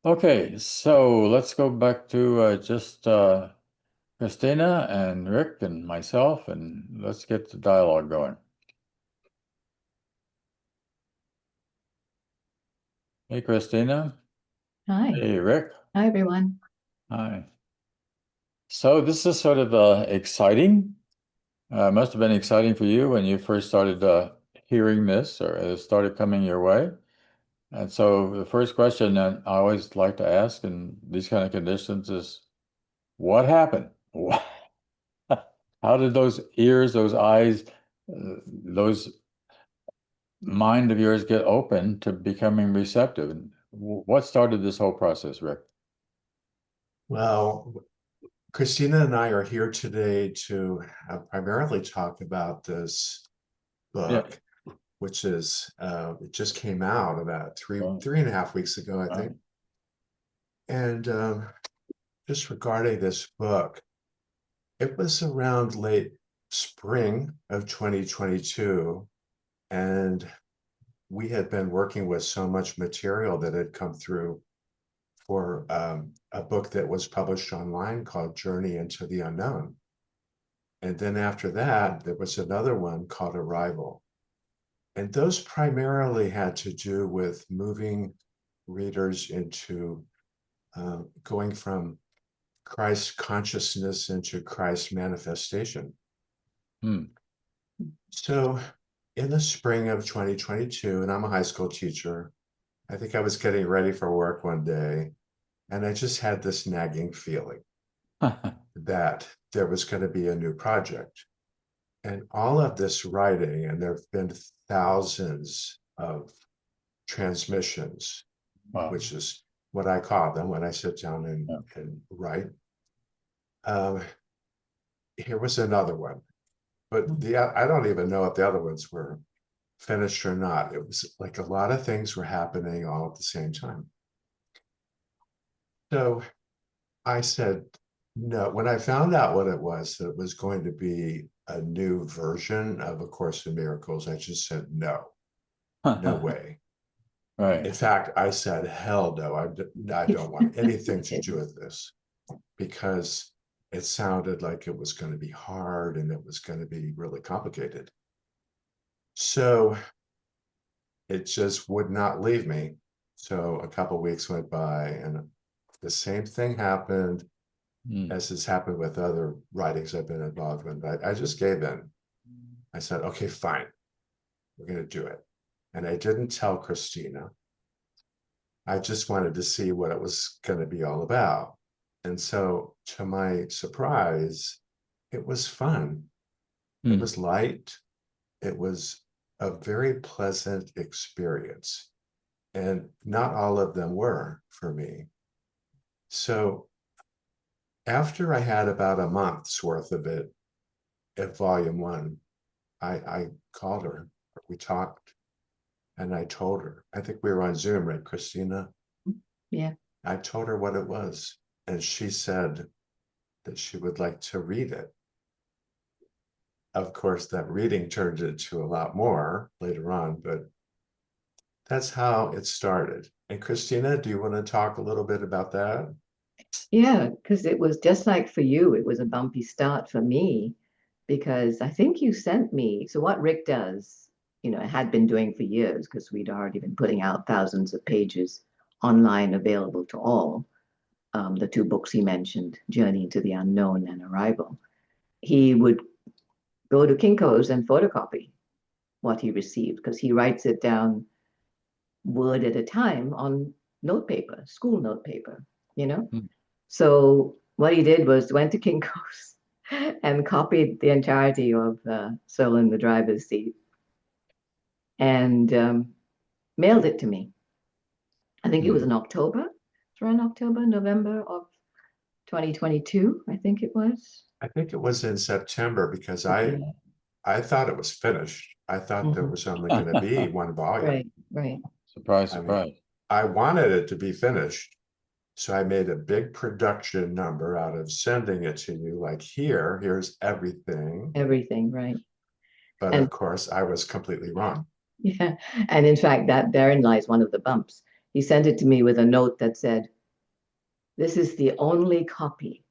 Okay, so let's go back to just Christina and Rick and myself, and let's get the dialogue going. Hey, Christina. Hi. Hey, Rick. Hi, everyone. Hi. So this is sort of exciting. Must have been exciting for you when you first started hearing this or it started coming your way. And so the first question that I always like to ask in these kind of conditions is, what happened? How did those ears, those eyes, those mind of yours get open to becoming receptive? And what started this whole process, Rick? Well, Christina and I are here today to primarily talk about this Yeah. book, which is it just came out about Well, 3.5 weeks ago, I right. think. And just regarding this book, it was around late spring of 2022, and we had been working with so much material that had come through for a book that was published online called Journey into the Unknown. And then after that, there was another one called Arrival. And those primarily had to do with moving readers into going from Christ consciousness into Christ manifestation. Hmm. So in the spring of 2022, and I'm a high school teacher, I think I was getting ready for work one day, and I just had this nagging feeling that there was going to be a new project. And all of this writing, and there have been thousands of transmissions, Wow. which is what I call them when I sit down Yeah. and write. Um, Here was another one, but I don't even know if the other ones were finished or not. It was like a lot of things were happening all at the same time. So I said, no, when I found out what it was, that it was going to be a new version of A Course in Miracles, I just said, no, no way. Right. In fact, I said, hell no, I don't want anything to do with this because it sounded like it was going to be hard and it was going to be really complicated. So it just would not leave me. So a couple of weeks went by and the same thing happened Hmm. as has happened with other writings I've been involved with. I just gave in. I said, okay, fine, we're going to do it. And I didn't tell Christina. I just wanted to see what it was going to be all about. And so, to my surprise, it was fun. It Hmm. was light. It was a very pleasant experience. And not all of them were for me. So, after I had about a month's worth of it at volume one, I called her. We talked and I told her, I think we were on Zoom, right, Christina? Yeah. I told her what it was. And she said that she would like to read it. Of course, that reading turned into a lot more later on, but that's how it started. And Christina, do you want to talk a little bit about that? Yeah, because it was just like for you, it was a bumpy start for me because I think you sent me. So what Rick does, had been doing for years because we'd already been putting out thousands of pages online available to all. The two books he mentioned, Journey into the Unknown and Arrival. He would go to Kinko's and photocopy what he received because he writes it down word at a time on notepaper, school notepaper, you know? Hmm. So what he did was went to Kinko's and copied the entirety of Soul in the Driver's Seat and mailed it to me. I think it was Hmm. in October. It's around October, November of 2022, I think it was. I think it was in September because Okay. I thought it was finished. I thought there Mhm. was only going to be one volume. Right, right. Surprise, I mean, surprise. I wanted it to be finished. So I made a big production number out of sending it to you, like, here's everything. Everything, right. But And of course, I was completely wrong. yeah, and in fact, that therein lies one of the bumps. He sent it to me with a note that said, "This is the only copy."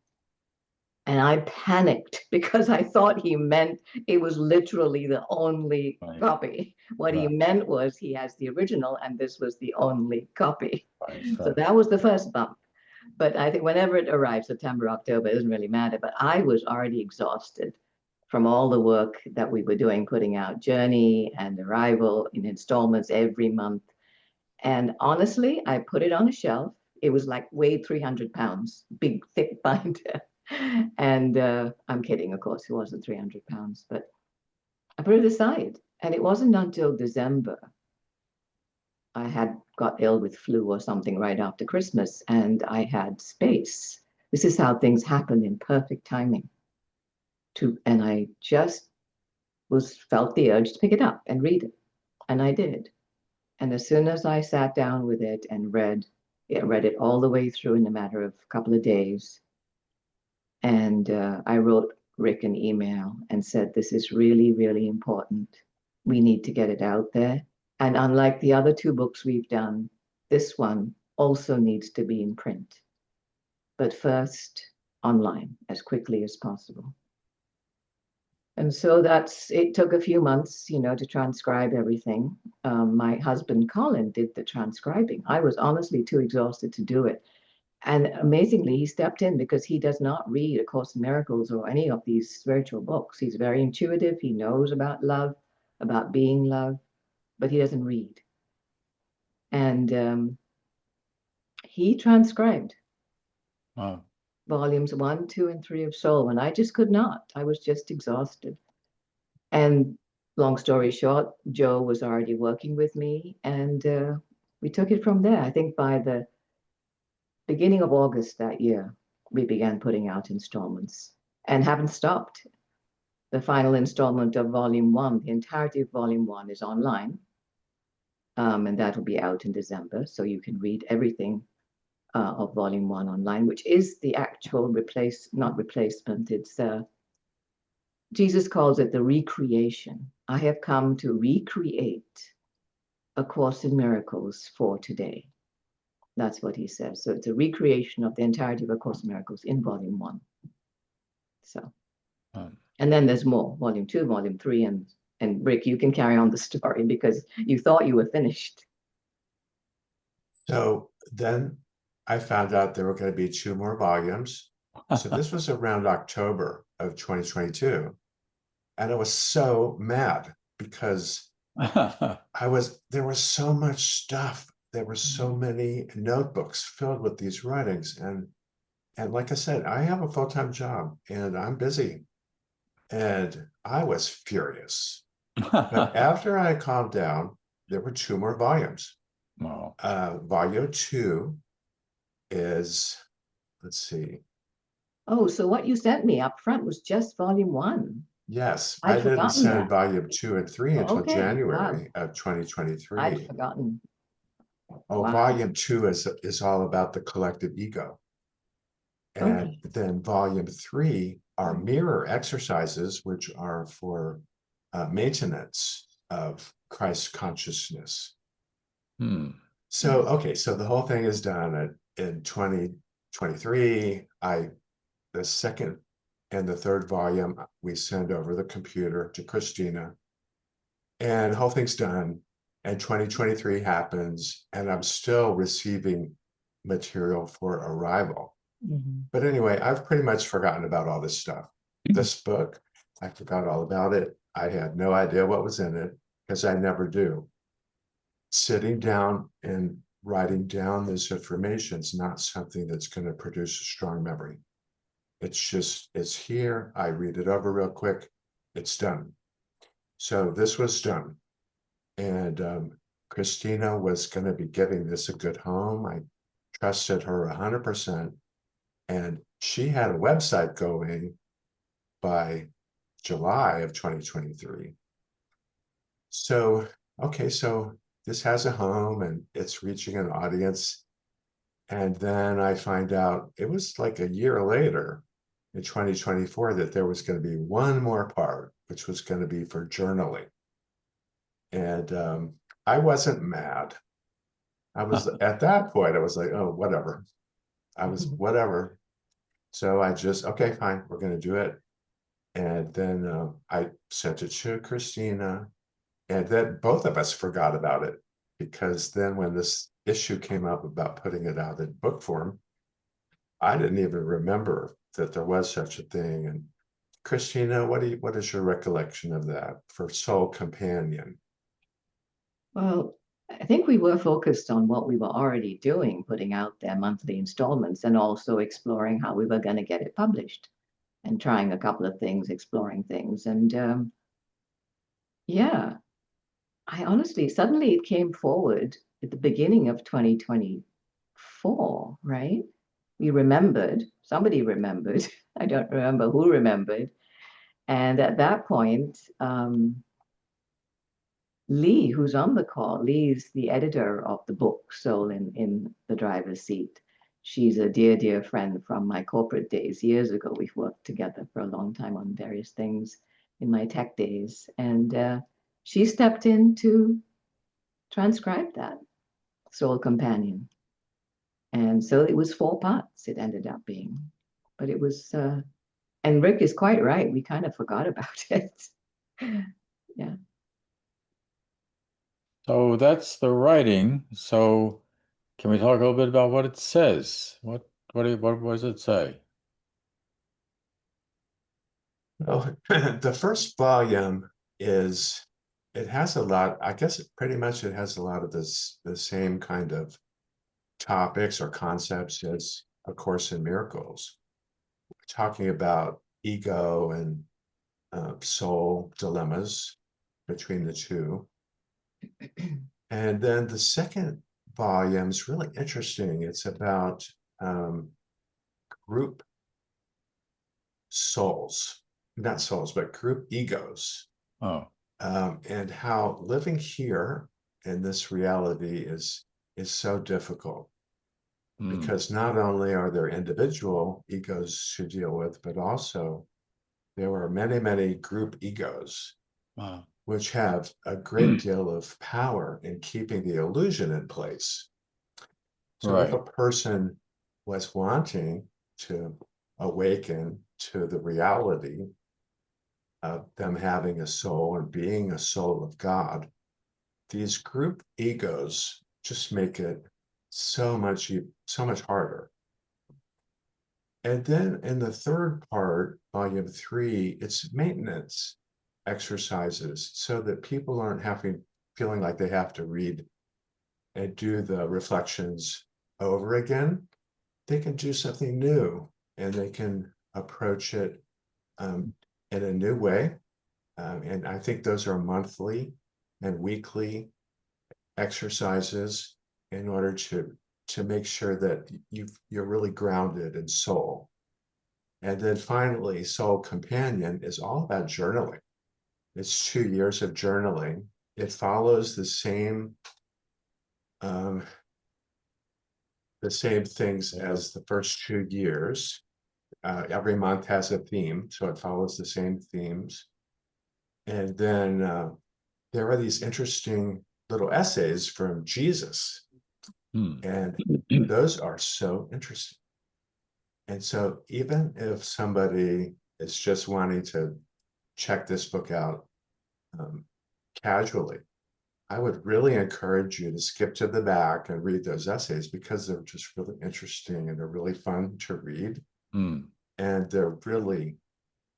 And I panicked because I thought he meant it was literally the only Right. copy. What he Right. meant was he has the original and this was the only copy. Right. So Right. that was the first bump. But I think whenever it arrives, September, October, it doesn't really matter. But I was already exhausted from all the work that we were doing, putting out Journey and Arrival in installments every month. And honestly, I put it on a shelf. It was like weighed 300 pounds, big, thick binder. And I'm kidding, of course, it wasn't 300 pounds, but I put it aside. And it wasn't until December I had got ill with flu or something right after Christmas, and I had space. This is how things happen in perfect timing. And I just felt the urge to pick it up and read it, and I did. And as soon as I sat down with it and read it all the way through in a matter of a couple of days. And I wrote Rick an email and said, "This is really, really important. We need to get it out there." And unlike the other two books we've done, this one also needs to be in print. But first, online as quickly as possible. And so it took a few months, to transcribe everything. My husband, Colin, did the transcribing. I was honestly too exhausted to do it. And amazingly, he stepped in because he does not read A Course in Miracles or any of these spiritual books. He's very intuitive. He knows about love, about being love, but he doesn't read. And he transcribed Wow. volumes 1, 2, and 3 of Soul, and I just could not. I was just exhausted. And long story short, Joe was already working with me, and we took it from there. I think by the beginning of August that year, we began putting out installments and haven't stopped. The final installment of Volume 1, the entirety of Volume 1 is online, and that will be out in December, so you can read everything of Volume 1 online, which is the actual not replacement, it's Jesus calls it the recreation. I have come to recreate A Course in Miracles for today. That's what he says. So it's a recreation of the entirety of A Course in Miracles in Volume 1. So, and then there's more, Volume 2, Volume 3, and Rick, you can carry on the story because you thought you were finished. So then I found out there were going to be 2 more volumes. So this was around October of 2022. And I was so mad because there was so much stuff. There were so many notebooks filled with these writings. And like I said, I have a full-time job and I'm busy. And I was furious. But after I calmed down, there were 2 more volumes. Wow. Volume 2 is, let's see. Oh, so what you sent me up front was just Volume 1. Yes, I'd I didn't forgotten send that. Volume 2 and 3 until Okay, January wow. of 2023. I'd forgotten. Oh, Wow. Volume 2 is all about the collective ego. And Okay. then Volume 3 are mirror exercises, which are for maintenance of Christ consciousness. So, okay, so the whole thing is done in 2023. The second and the third volume, we send over the computer to Christina, and the whole thing's done. And 2023 happens, and I'm still receiving material for Arrival. But anyway, I've pretty much forgotten about all this stuff. This book, I forgot all about it. I had no idea what was in it because I never do. Sitting down and writing down this information is not something that's going to produce a strong memory. It's here. I read it over real quick. It's done. So this was done. And Christina was going to be giving this a good home. I trusted her 100%. And she had a website going by July of 2023. So, okay, so this has a home and it's reaching an audience. And then I find out it was like a year later in 2024 that there was going to be one more part, which was going to be for journaling. And I wasn't mad. I was at that point, I was like, oh, whatever. I was whatever. So I just, okay, fine, we're going to do it. And then I sent it to Christina, and then both of us forgot about it, because then when this issue came up about putting it out in book form, I didn't even remember that there was such a thing. And Christina, what is your recollection of that for Soul Companion? Well, I think we were focused on what we were already doing, putting out their monthly installments and also exploring how we were going to get it published and trying a couple of things, exploring things. And yeah, I honestly, suddenly it came forward at the beginning of 2024, right? We remembered, somebody remembered, I don't remember who remembered. And at that point, Lee, who's on the call, Lee's the editor of the book, Soul in the Driver's Seat. She's a dear, dear friend from my corporate days. Years ago, we've worked together for a long time on various things in my tech days. And she stepped in to transcribe that, Soul Companion. And so it was 4 parts, it ended up being. But it was, and Rick is quite right. We kind of forgot about it. Yeah. So that's the writing. So can we talk a little bit about what it says? What does it say? Well, the first volume is, it has a lot, I guess pretty much it has a lot of the same kind of topics or concepts as A Course in Miracles. We're talking about ego and soul dilemmas between the two. And then the second volume is really interesting. It's about group souls, not souls, but group egos, Oh, and how living here in this reality is so difficult, because not only are there individual egos to deal with, but also there are many, many group egos, wow. which have a great deal of power in keeping the illusion in place. So if Right. a person was wanting to awaken to the reality of them having a soul and being a soul of God, these group egos just make it so much harder. And then in the third part, volume 3, it's maintenance exercises so that people aren't feeling like they have to read and do the reflections over again. They can do something new, and they can approach it in a new way. And I think those are monthly and weekly exercises in order to make sure that you're really grounded in soul. And then finally, Soul Companion is all about journaling. It's 2 years of journaling. It follows the same things as the first 2 years. Every month has a theme, so it follows the same themes. And then there are these interesting little essays from Jesus, and those are so interesting. And so even if somebody is just wanting to check this book out casually, I would really encourage you to skip to the back and read those essays, because they're just really interesting and they're really fun to read, and they're really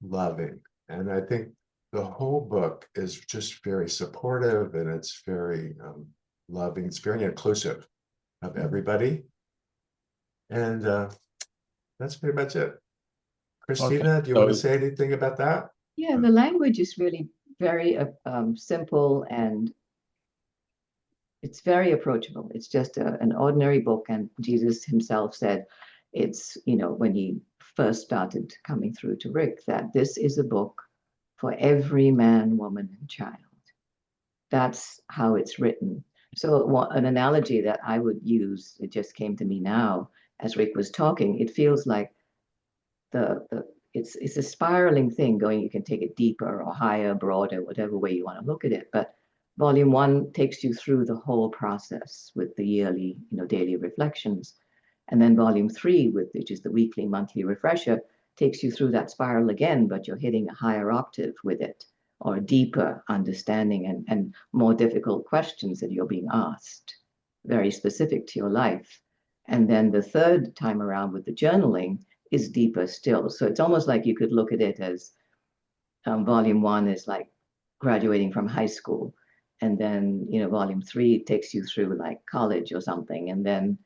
loving. And I think the whole book is just very supportive, and it's very loving. It's very inclusive of everybody. And that's pretty much it. Okay. Christina, do you want to say anything about that? Yeah, the language is really very simple, and it's very approachable. It's just an ordinary book. And Jesus himself said, it's, when he first started coming through to Rick, that this is a book for every man, woman, and child. That's how it's written. So an analogy that I would use, it just came to me now as Rick was talking, it feels like it's a spiraling thing going. You can take it deeper or higher, broader, whatever way you want to look at it. But Volume 1 takes you through the whole process with the yearly, daily reflections. And then volume 3, which is the weekly, monthly refresher, takes you through that spiral again, but you're hitting a higher octave with it, or a deeper understanding and more difficult questions that you're being asked, very specific to your life. And then the third time around with the journaling is deeper still. So it's almost like you could look at it as volume 1 is like graduating from high school. And then, volume 3 takes you through like college or something. And then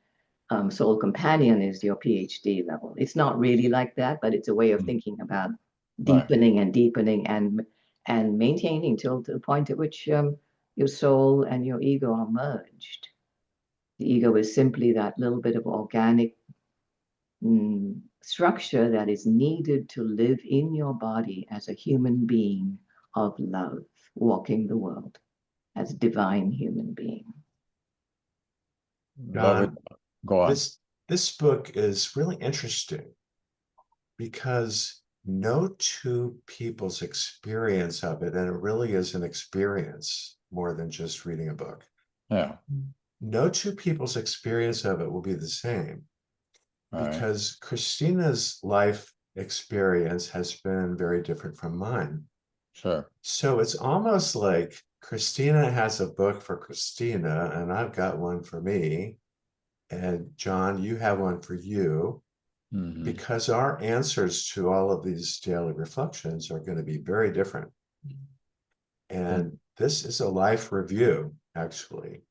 Soul Companion is your PhD level. It's not really like that, but it's a way of thinking about deepening and deepening and maintaining till the point at which your soul and your ego are merged. The ego is simply that little bit of organic structure that is needed to live in your body as a human being of love, walking the world as a divine human being. But go on. This book is really interesting because no two people's experience of it, and it really is an experience more than just reading a book. Yeah. No two people's experience of it will be the same. Because Christina's life experience has been very different from mine. Sure. So it's almost like Christina has a book for Christina, and I've got one for me. And Jon, you have one for you, because our answers to all of these daily reflections are going to be very different. And this is a life review, actually.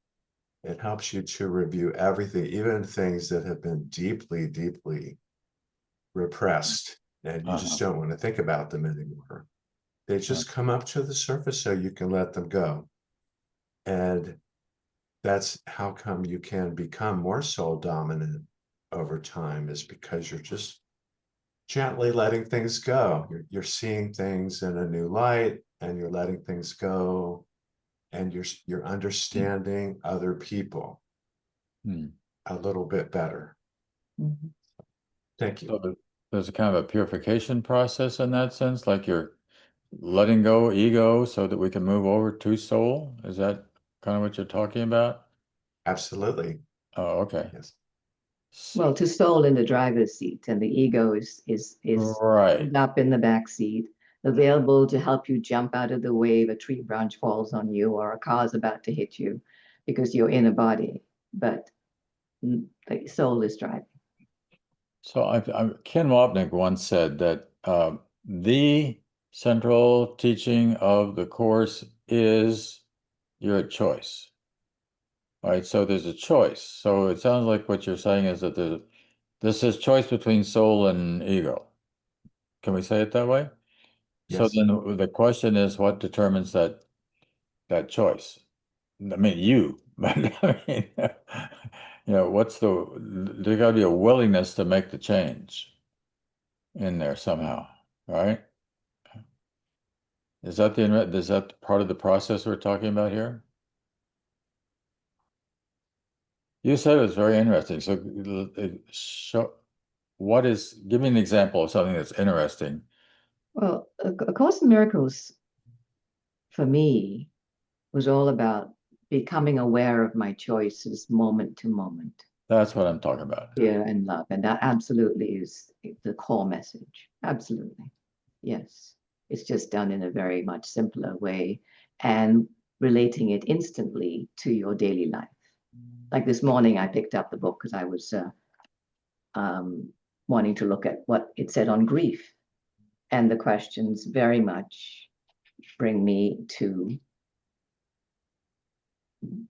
It helps you to review everything, even things that have been deeply, deeply repressed, and you just don't want to think about them anymore. They just come up to the surface so you can let them go. And that's how come you can become more soul dominant over time, is because you're just gently letting things go. You're seeing things in a new light, and you're letting things go, and you're understanding other people a little bit better. Thank you. So there's a kind of a purification process in that sense, like you're letting go ego so that we can move over to soul. Is that kind of what you're talking about? Absolutely. Oh, okay. Yes. Well, to soul in the driver's seat, and the ego is right up in the back seat, available to help you jump out of the way if a tree branch falls on you or a car's about to hit you because you're in a body. But the soul is driving. So Ken Wapnick once said that the central teaching of the course is your choice. Right, so there's a choice. So it sounds like what you're saying is that this is choice between soul and ego. Can we say it that way? So Yes. then the question is, what determines that choice? I mean, you, but I mean, what's there's got to be a willingness to make the change in there somehow, right? Is that part of the process we're talking about here? You said it was very interesting. So give me an example of something that's interesting. Well, A Course in Miracles for me was all about becoming aware of my choices moment to moment. That's what I'm talking about. Fear and love. And that absolutely is the core message. Absolutely. Yes. It's just done in a very much simpler way and relating it instantly to your daily life. Like this morning, I picked up the book because I was wanting to look at what it said on grief. And the questions very much bring me to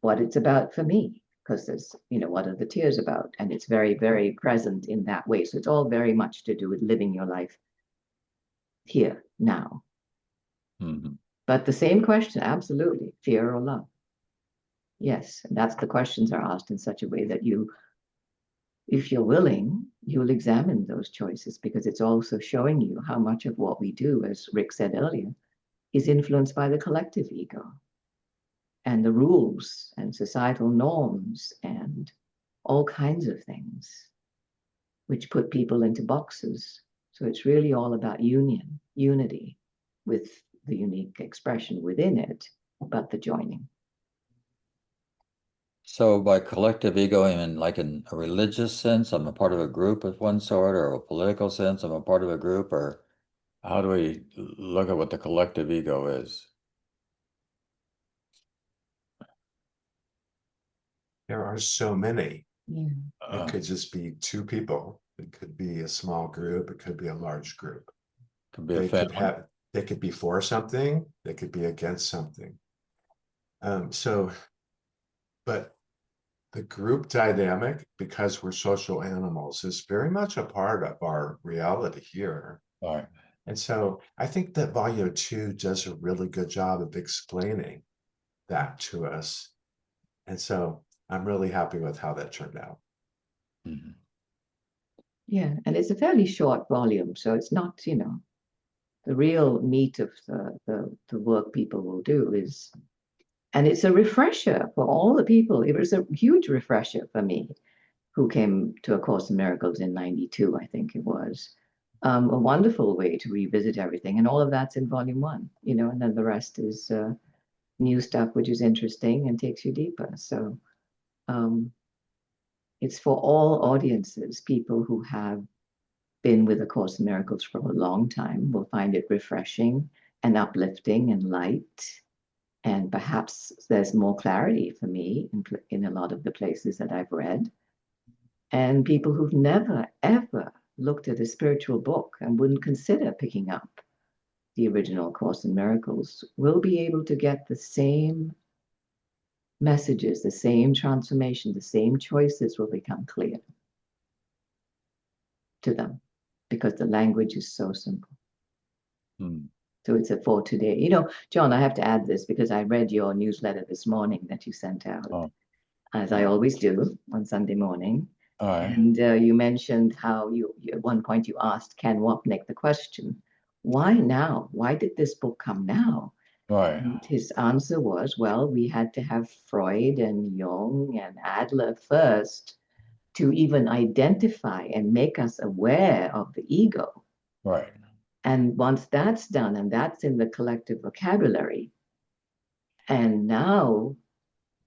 what it's about for me, because there's, what are the tears about? And it's very, very present in that way. So it's all very much to do with living your life here, now. But the same question, absolutely, fear or love. Yes, and that's the questions are asked in such a way that if you're willing, you'll examine those choices, because it's also showing you how much of what we do, as Rick said earlier, is influenced by the collective ego and the rules and societal norms and all kinds of things, which put people into boxes. So it's really all about unity, with the unique expression within it, but the joining. So by collective ego, I mean like in a religious sense, I'm a part of a group of one sort, or a political sense, I'm a part of a group, or how do we look at what the collective ego is? There are so many. Yeah. It could just be two people. It could be a small group. It could be a large group. Could be a They could family. they could be for something. They could be against something. So, but the group dynamic, because we're social animals, is very much a part of our reality here. All right. And so I think that volume 2 does a really good job of explaining that to us. And so I'm really happy with how that turned out. Mhm. Yeah, and it's a fairly short volume, so it's not, the real meat of the work people will do is, and it's a refresher for all the people. It was a huge refresher for me, who came to A Course in Miracles in 92, I think it was. A wonderful way to revisit everything. And all of that's in volume 1, and then the rest is new stuff, which is interesting and takes you deeper. So um, it's for all audiences. People who have been with A Course in Miracles for a long time will find it refreshing and uplifting and light. And perhaps there's more clarity for me in a lot of the places that I've read. And people who've never, ever looked at a spiritual book and wouldn't consider picking up the original Course in Miracles will be able to get the same messages, the same transformation, the same choices will become clear to them because the language is so simple. Hmm. So it's a for today. Jon, I have to add this because I read your newsletter this morning that you sent out, Oh, as I always do on Sunday morning. all right. And you mentioned how you at one point you asked Ken Wapnick the question, why now? Why did this book come now? Right. And his answer was, well, we had to have Freud and Jung and Adler first to even identify and make us aware of the ego. Right. And once that's done, and that's in the collective vocabulary, and now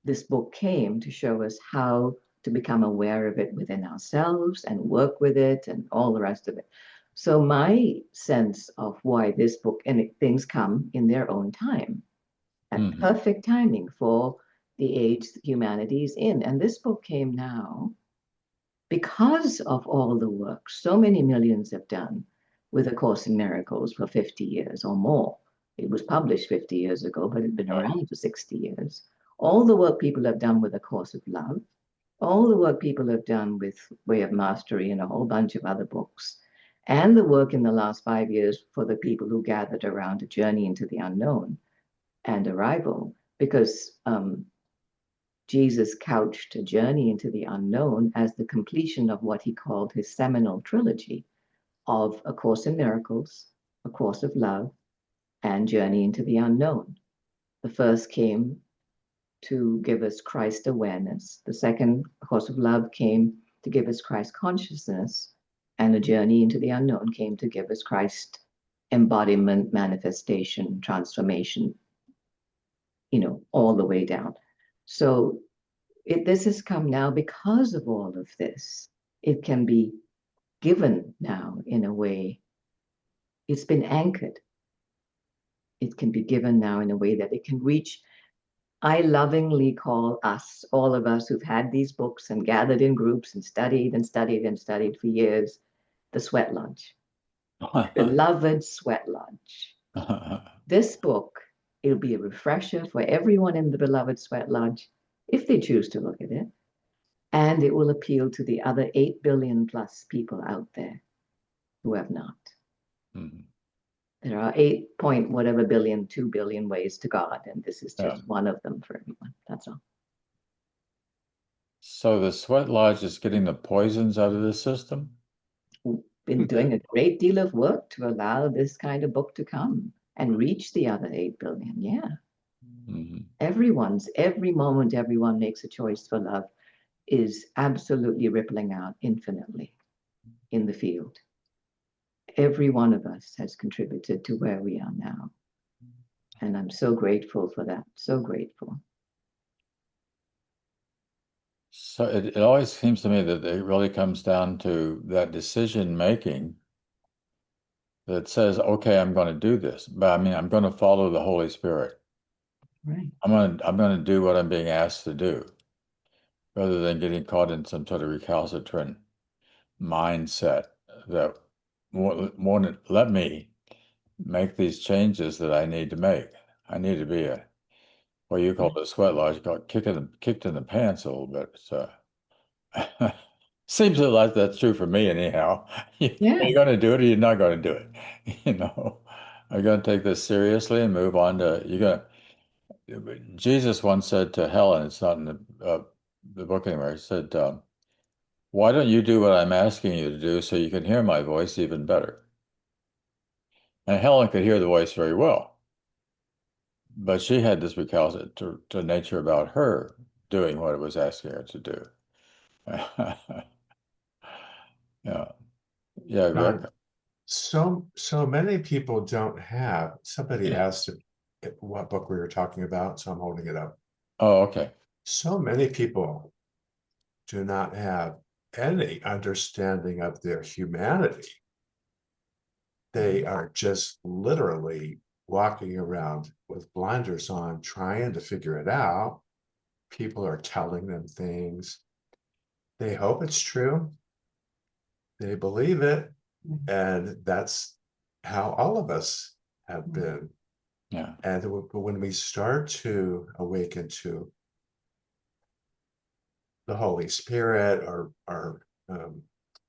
this book came to show us how to become aware of it within ourselves and work with it and all the rest of it. So my sense of why this book, and things come in their own time, at perfect timing for the age humanity is in. And this book came now because of all the work so many millions have done with A Course in Miracles for 50 years or more. It was published 50 years ago, but it had been around for 60 years. All the work people have done with A Course of Love, all the work people have done with Way of Mastery and a whole bunch of other books, and the work in the last 5 years for the people who gathered around A Journey into the Unknown and Arrival, because Jesus couched A Journey into the Unknown as the completion of what he called his seminal trilogy of A Course in Miracles, A Course of Love, and Journey into the Unknown. The first came to give us Christ awareness. The second, A Course of Love, came to give us Christ consciousness. And A Journey into the Unknown came to give us Christ embodiment, manifestation, transformation, all the way down. So this has come now because of all of this. It can be given now in a way. It's been anchored. It can be given now in a way that it can reach. I lovingly call us, all of us who've had these books and gathered in groups and studied and studied and studied for years, the sweat lodge. Beloved sweat lodge. This book, it'll be a refresher for everyone in the beloved sweat lodge, if they choose to look at it. And it will appeal to the other 8 billion plus people out there who have not. Mhm. There are 8 point whatever billion, 2 billion ways to God, and this is just Yeah. one of them for everyone. That's all. So the sweat lodge is getting the poisons out of the system? Been doing a great deal of work to allow this kind of book to come and reach the other 8 billion. Yeah. Mhm. Every moment everyone makes a choice for love is absolutely rippling out infinitely in the field. Every one of us has contributed to where we are now. And I'm so grateful for that. So grateful. So it always seems to me that it really comes down to that decision making that says, okay, I'm going to do this, but I mean, I'm going to follow the Holy Spirit. Right. I'm going to do what I'm being asked to do, rather than getting caught in some sort of recalcitrant mindset that won't let me make these changes that I need to make. I need to be what you call the sweat lodge, got kicked in the pants a little bit. So seems like that's true for me anyhow. Yeah. You're going to do it or you're not going to do it. You know, are you going to take this seriously and move on to, you're going to, Jesus once said to Helen, it's not in the book anywhere, he said, why don't you do what I'm asking you to do so you can hear my voice even better? And Helen could hear the voice very well, but she had this recalcitrant to nature about her doing what it was asking her to do. Yeah. Yeah, Rick. So many people don't have. Somebody Yeah. asked what book we were talking about, so I'm holding it up. Oh, okay. So many people do not have any understanding of their humanity. They are just literally walking around with blinders on, trying to figure it out. People are telling them things. They hope it's true. They believe it. And that's how all of us have been. Yeah. And when we start to awaken to the Holy Spirit or our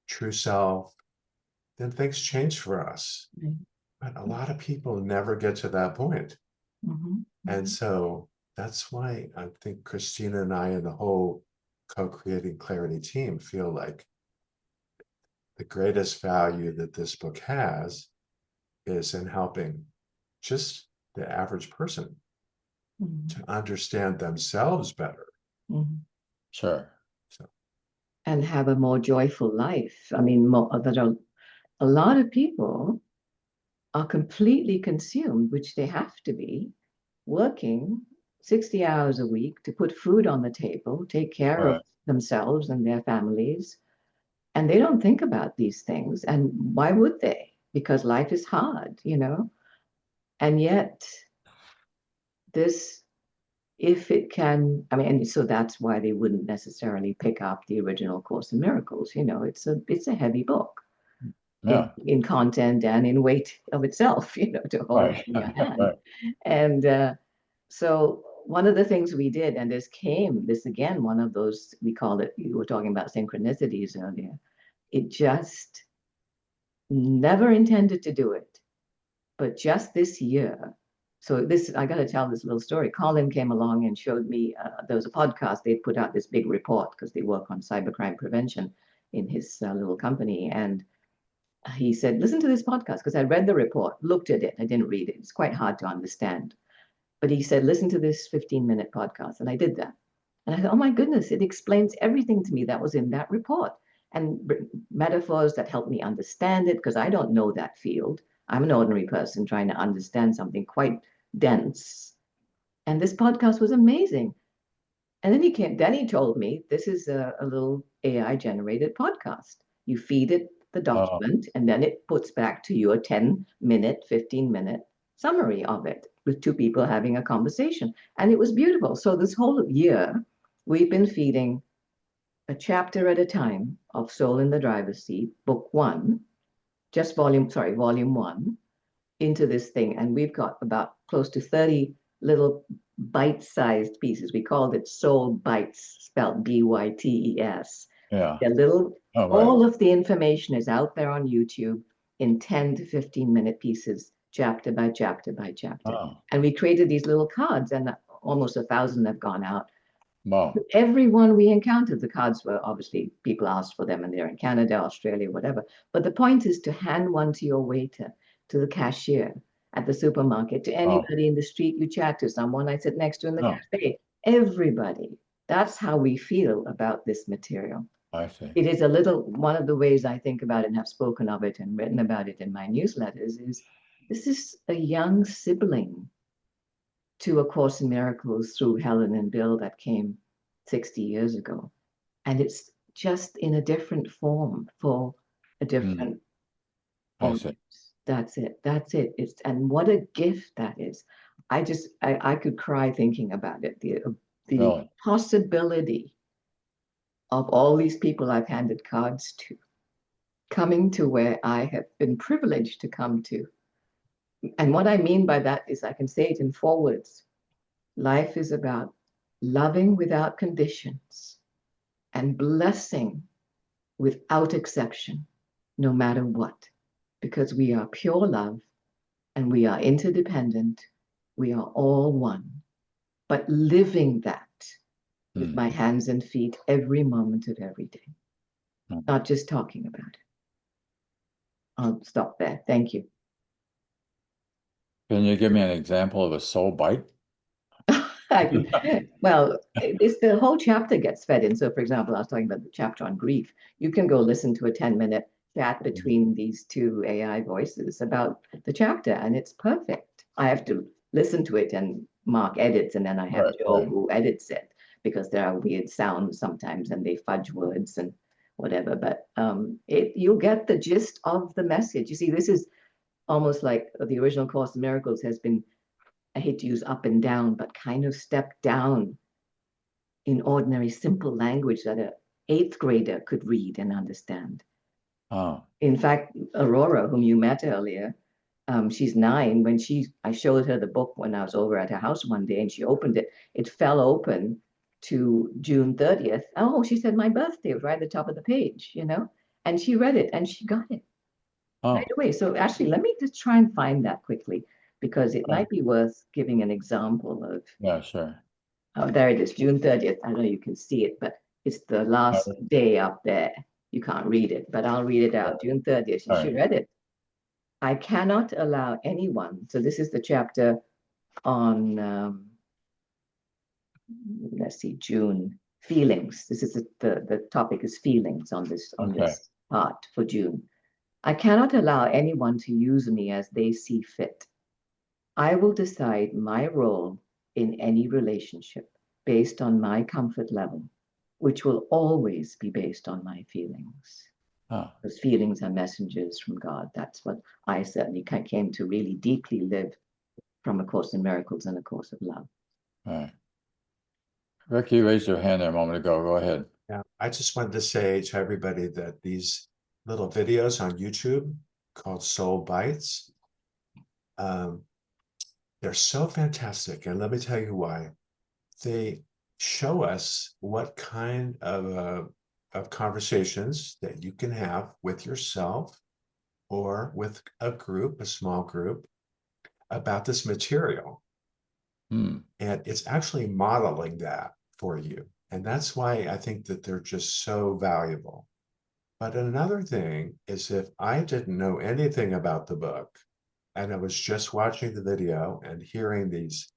true self, then things change for us. Right. But a lot of people never get to that point. Mhm. And so that's why I think Christina and I and the whole co-creating clarity team feel like the greatest value that this book has is in helping just the average person Mhm. to understand themselves better. Mhm. Sure. So And have a more joyful life. I mean, that are, a lot of people are completely consumed, which they have to be, working 60 hours a week to put food on the table, take care of Right. themselves and their families. And they don't think about these things. And why would they? Because life is hard, you know? And yet, this, if it can, I mean, and so that's why they wouldn't necessarily pick up the original Course in Miracles. You know, it's a heavy book Yeah. in content and in weight of itself, you know, to hold Right. in your hand. Right. And so one of the things we did, and this again, one of those, we called it, you were talking about synchronicities earlier. It just never intended to do it, but just this year. So this, I got to tell this little story. Colin came along and showed me, there was a podcast, they put out this big report because they work on cybercrime prevention in his little company. And he said, listen to this podcast, because I read the report, looked at it. I didn't read it. It's quite hard to understand. But he said, listen to this 15-minute podcast. And I did that. And I thought, oh my goodness, it explains everything to me that was in that report. And metaphors that help me understand it, because I don't know that field. I'm an ordinary person trying to understand something quite dense. And this podcast was amazing. And then he told me this is a little AI generated podcast. You feed it the Oh, document, and then it puts back to you a 10-minute, 15-minute summary of it with two people having a conversation. And it was beautiful. So this whole year, we've been feeding a chapter at a time of Soul in the Driver's Seat, book one, volume one, into this thing. And we've got about close to 30 little bite-sized pieces. We called it Soul Bites, spelled Bytes. yeah. They're little, Oh, right. all of the information is out there on YouTube in 10 to 15-minute pieces, chapter by chapter by chapter. Oh, And we created these little cards, and almost 1,000 have gone out. wow. Everyone we encountered, the cards were obviously people asked for them and they're in Canada, Australia, whatever. But the point is to hand one to your waiter, to the cashier at the supermarket, to Oh, anybody in the street you chat to, someone I sit next to in the no, cafe, everybody. That's how we feel about this material. I see. It is a little, one of the ways I think about it and have spoken of it and written about it in my newsletters is this is a young sibling to A Course in Miracles through Helen and Bill that came 60 years ago. And it's just in a different form for a different I see. audience. That's it. That's it. And what a gift that is. I could cry thinking about it. The Really? possibility of all these people I've handed cards to coming to where I have been privileged to come to. And what I mean by that is I can say it in 4 words. Life is about loving without conditions and blessing without exception, no matter what, because we are pure love and we are interdependent. We are all one, but living that with my hands and feet every moment of every day, not just talking about it. I'll stop there. Thank you. Can you give me an example of a soul bite? Well, it's the whole chapter gets fed in. So, for example, I was talking about the chapter on grief. You can go listen to a 10-minute chat between these 2 AI voices about the chapter, and it's perfect. I have to listen to it and mark edits, and then I have Joe who edits it because there are weird sounds sometimes, and they fudge words and whatever. But you'll get the gist of the message. You see, this is almost like the original Course in Miracles has been, I hate to use up and down, but kind of stepped down in ordinary, simple language that an 8th grader could read and understand. Oh. In fact, Aurora, whom you met earlier, she's 9. When I showed her the book when I was over at her house one day, and she opened it. It fell open to June 30th. Oh, she said, my birthday was right at the top of the page, and she read it and she got it right away. So actually, let me just try and find that quickly, because it might be worth giving an example of. Yeah, sure. Oh, there it is, June 30th. I don't know if you can see it, but it's the last day up there. You can't read it, but I'll read it out. June 30th, and she read it. I cannot allow anyone, so this is the chapter on, let's see, June, feelings. This is the topic is feelings on this part for June. I cannot allow anyone to use me as they see fit. I will decide my role in any relationship based on my comfort level, which will always be based on my feelings. Because feelings are messengers from God. That's what I certainly came to really deeply live from A Course in Miracles and A Course of Love. All right. Rick, you raised your hand there a moment ago. Go ahead. Yeah, I just wanted to say to everybody that these little videos on YouTube called Soul Bites, they're so fantastic. And let me tell you why. They show us what kind of conversations that you can have with yourself or with a group, a small group, about this material. And it's actually modeling that for you. And that's why I think that they're just so valuable. But another thing is, if I didn't know anything about the book and I was just watching the video and hearing these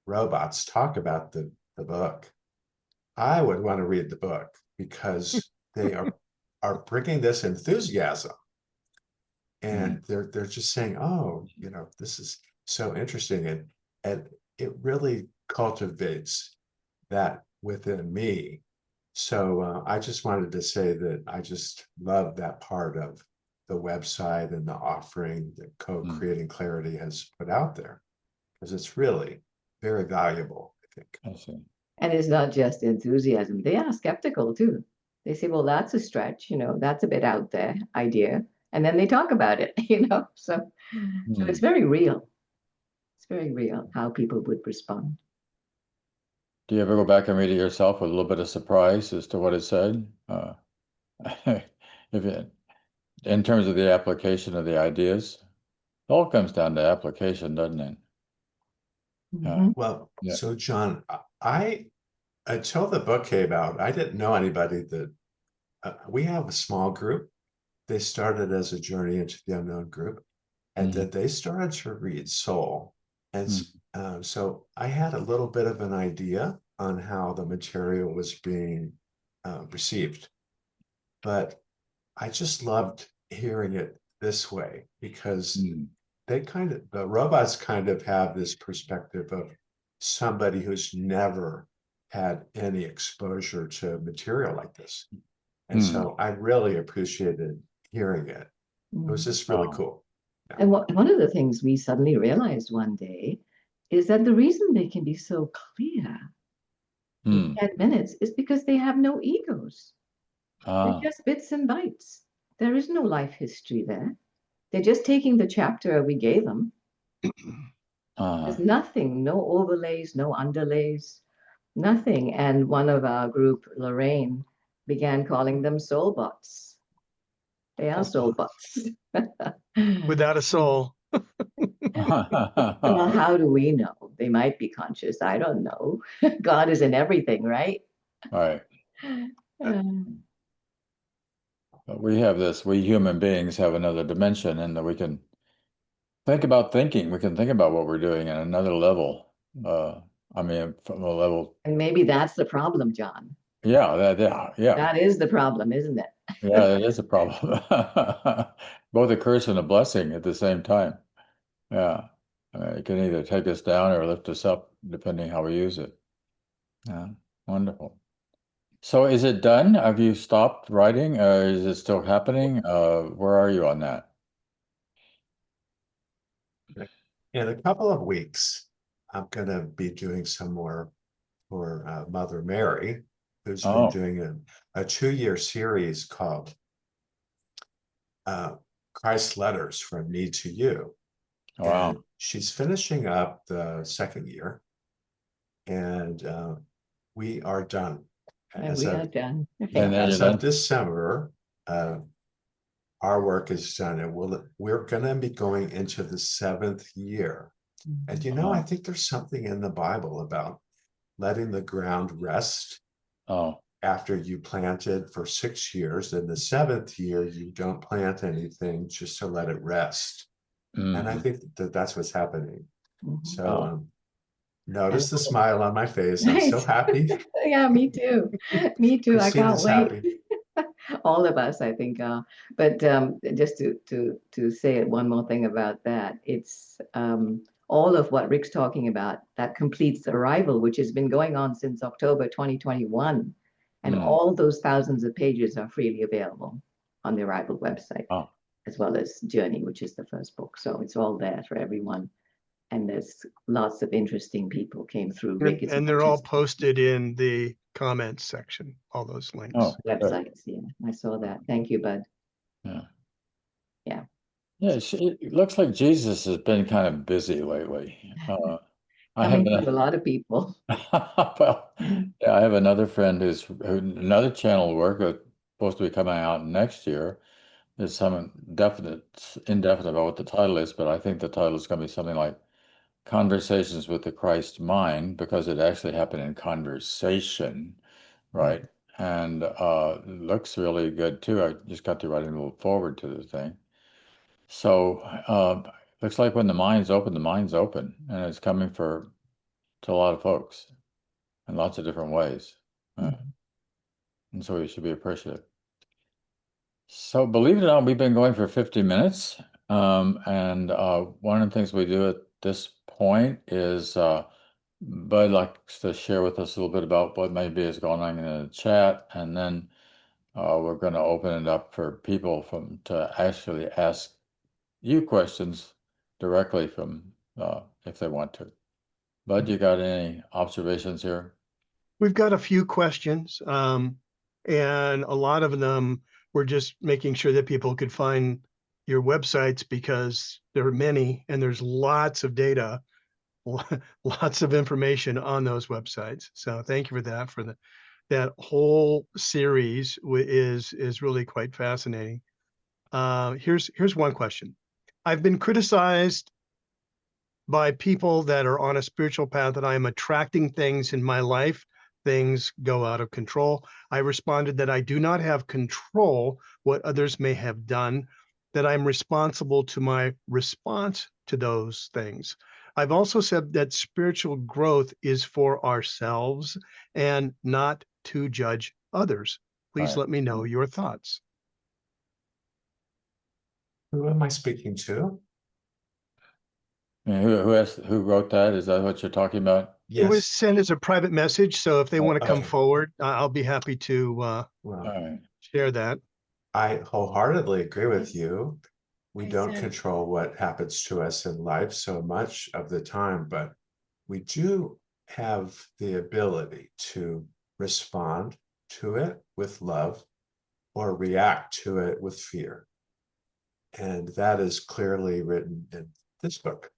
robots talk about the book, I would want to read the book because they are bringing this enthusiasm. And they're just saying, oh, this is so interesting. And it really cultivates that within me. So I just wanted to say that I just love that part of the website and the offering that Co-Creating Clarity has put out there, because it's really very valuable, I think. I see. And it's not just enthusiasm. They are skeptical too. They say, well, that's a stretch, that's a bit out there idea. And then they talk about it, so it's very real. It's very real how people would respond. Do you ever go back and read it yourself with a little bit of surprise as to what it said? In terms of the application of the ideas, it all comes down to application, doesn't it? Well, so Jon, until the book came out, I didn't know anybody that we have a small group. They started as a journey into the unknown group, and then they started to read soul. And so I had a little bit of an idea on how the material was being received, but I just loved hearing it this way, because the robots kind of have this perspective of somebody who's never had any exposure to material like this. And Hmm. so I really appreciated hearing it. It was just really Oh. cool. And one of the things we suddenly realized one day is that the reason they can be so clear in Hmm. 10 minutes is because they have no egos. They're Ah. just bits and bytes. There is no life history there. They're just taking the chapter we gave them. There's nothing, no overlays, no underlays, nothing. And one of our group, Lorraine, began calling them soul bots. They are soul bots. Without a soul. Well, how do we know? They might be conscious. I don't know. God is in everything, right? Right. Um, But we have this, we human beings have another dimension, and that we can think about thinking. We can think about what we're doing at another level. I mean, from a level, and maybe that's the problem, John. yeah. That is the problem, isn't it? Yeah, it is a problem. Both a curse and a blessing at the same time. Yeah. It can either take us down or lift us up, depending how we use it. Yeah. Wonderful. So is it done? Have you stopped writing? Is it still happening? Where are you on that? In a couple of weeks, I'm going to be doing some more for Mother Mary, who's been Oh, doing a 2-year series called Christ's Letters from Me to You. wow. And she's finishing up the second year, and we are done. And we are done. And then you're As of done? December, our work is done, and we're going to be going into the 7th year. And I think there's something in the Bible about letting the ground rest Oh, after you planted for 6 years. In the 7th year, you don't plant anything just to let it rest. And I think that that's what's happening. So oh. notice the smile on my face. I'm so happy. Yeah, me too. Me too. I can't Christina's wait. happy. All of us, I think, are. But just to say one more thing about that, it's all of what Rick's talking about that completes the arrival, which has been going on since October 2021, and all those thousands of pages are freely available on the Arrival website, Oh, as well as Journey, which is the first book. So it's all there for everyone. And there's lots of interesting people came through. Rick is And they're all posted in the comments section, all those links. oh, good. websites. Yeah, I saw that. Thank you, Bud. Yeah. Yeah. Yeah, it looks like Jesus has been kind of busy lately. I have Coming to a lot of people. well, yeah, I have another friend another channel of work that's supposed to be coming out next year. There's some indefinite about what the title is, but I think the title is going to be something like Conversations with the Christ Mind, because it actually happened in conversation, right? And it looks really good too. I just got to writing a little forward to the thing. So looks like when the mind's open, and it's coming to a lot of folks in lots of different ways. And so we should be appreciative. So believe it or not, we've been going for 50 minutes. And one of the things we do at this point is Bud likes to share with us a little bit about what maybe is going on in the chat. And then we're going to open it up for people to actually ask you questions directly from if they want to. Bud, you got any observations here? We've got a few questions, and a lot of them we're just making sure that people could find your websites, because there are many and there's lots of data, lots of information on those websites. So thank you for that. That whole series is really quite fascinating. Here's one question. I've been criticized by people that are on a spiritual path that I am attracting things in my life. Things go out of control. I responded that I do not have control what others may have done, that I'm responsible to my response to those things. I've also said that spiritual growth is for ourselves and not to judge others. Please Right. let me know your thoughts. Who am I speaking to? I mean, who wrote that? Is that what you're talking about? It was Yes, sent as a private message, so if they want to come okay. forward, I'll be happy to All Well, right. share that. I wholeheartedly agree with you. We I don't sent- control what happens to us in life so much of the time, but we do have the ability to respond to it with love or react to it with fear. And that is clearly written in this book.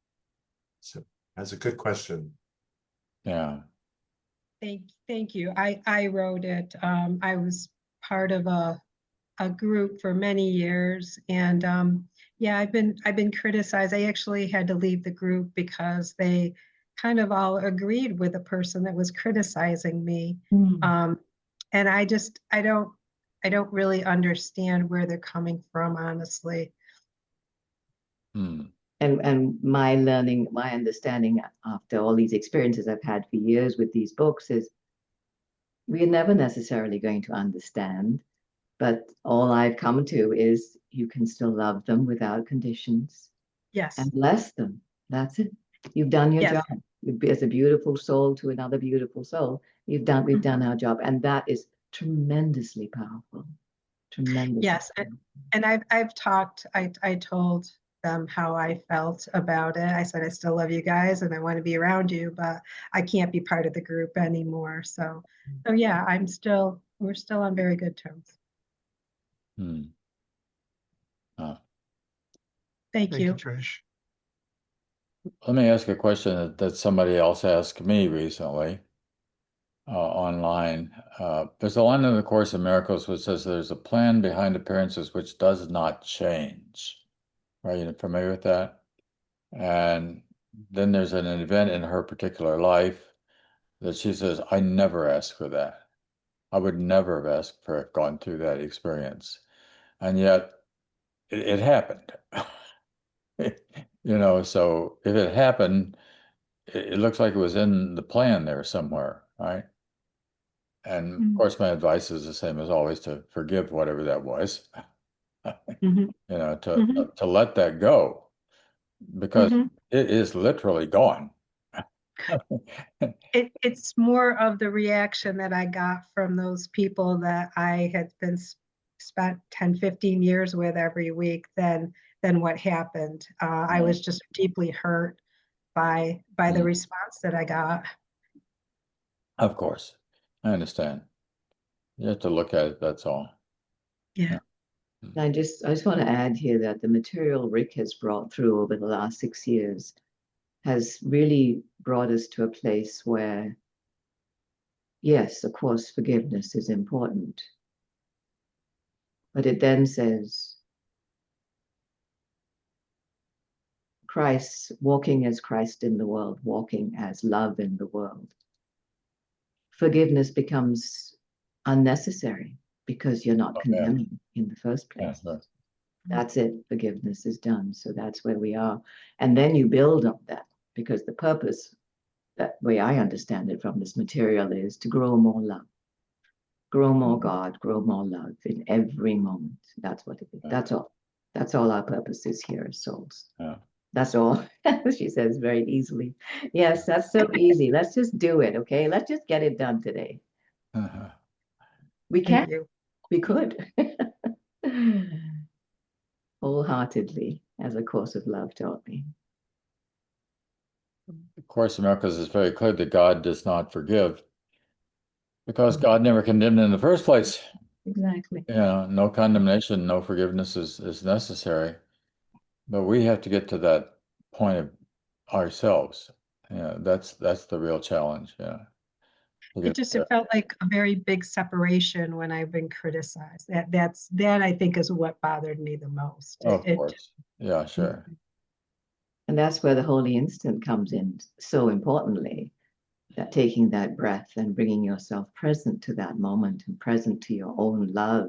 So that's a good question. Yeah. Thank you. I wrote it. I was part of a group for many years, and yeah, I've been criticized. I actually had to leave the group because they kind of all agreed with the person that was criticizing me. And I don't really understand where they're coming from, honestly. Hmm. And my learning, my understanding after all these experiences I've had for years with these books is we're never necessarily going to understand, but all I've come to is you can still love them without conditions Yes, and bless them. That's it. You've done your Yes. job. As a beautiful soul to another beautiful soul, we've done our job. And that is tremendously powerful. Tremendously. yes. And I've talked, I told them how I felt about it. I said, I still love you guys and I want to be around you, but I can't be part of the group anymore. So yeah, we're still on very good terms. Hmm. Thank Thank you, you. Trish. Let me ask a question that somebody else asked me recently online. There's a line in the Course in Miracles which says there's a plan behind appearances which does not change. Are you familiar with that? And then there's an event in her particular life that she says, I never asked for that. I would never have asked for it, gone through that experience. And yet it happened. So if it happened, it looks like it was in the plan there somewhere, right? And of course, my advice is the same as always, to forgive whatever that was, Mhm. to let that go, because it is literally gone. It's more of the reaction that I got from those people that I had been spent 10, 15 years with every week than what happened. I was just deeply hurt by the response that I got. Of course, I understand. You have to look at it, that's all. Yeah. I just want to add here that the material Rick has brought through over the last 6 years has really brought us to a place where, yes, of course, forgiveness is important. But it then says, Christ, walking as Christ in the world, walking as love in the world. Forgiveness becomes unnecessary because you're not condemning in the first place. Yeah, right. That's it. Forgiveness is done. So that's where we are. And then you build up that, because the purpose, that way I understand it from this material, is to grow more love, grow more God, grow more love in every moment. That's what it is. That's all. That's all our purpose is here as souls. Yeah. That's all. She says very easily. Yes, that's so easy. Let's just do it. Okay. Let's just get it done today. We Thank can. you. We could. Wholeheartedly, as a course of love taught me. The Course in Miracles is very clear that God does not forgive because God never condemned in the first place. Exactly. No condemnation, no forgiveness is necessary. But we have to get to that point of ourselves. That's the real challenge. Yeah. It felt like a very big separation when I've been criticized. That I think is what bothered me the most. Of course. Yeah, sure. And that's where the holy instant comes in so importantly, that taking that breath and bringing yourself present to that moment and present to your own love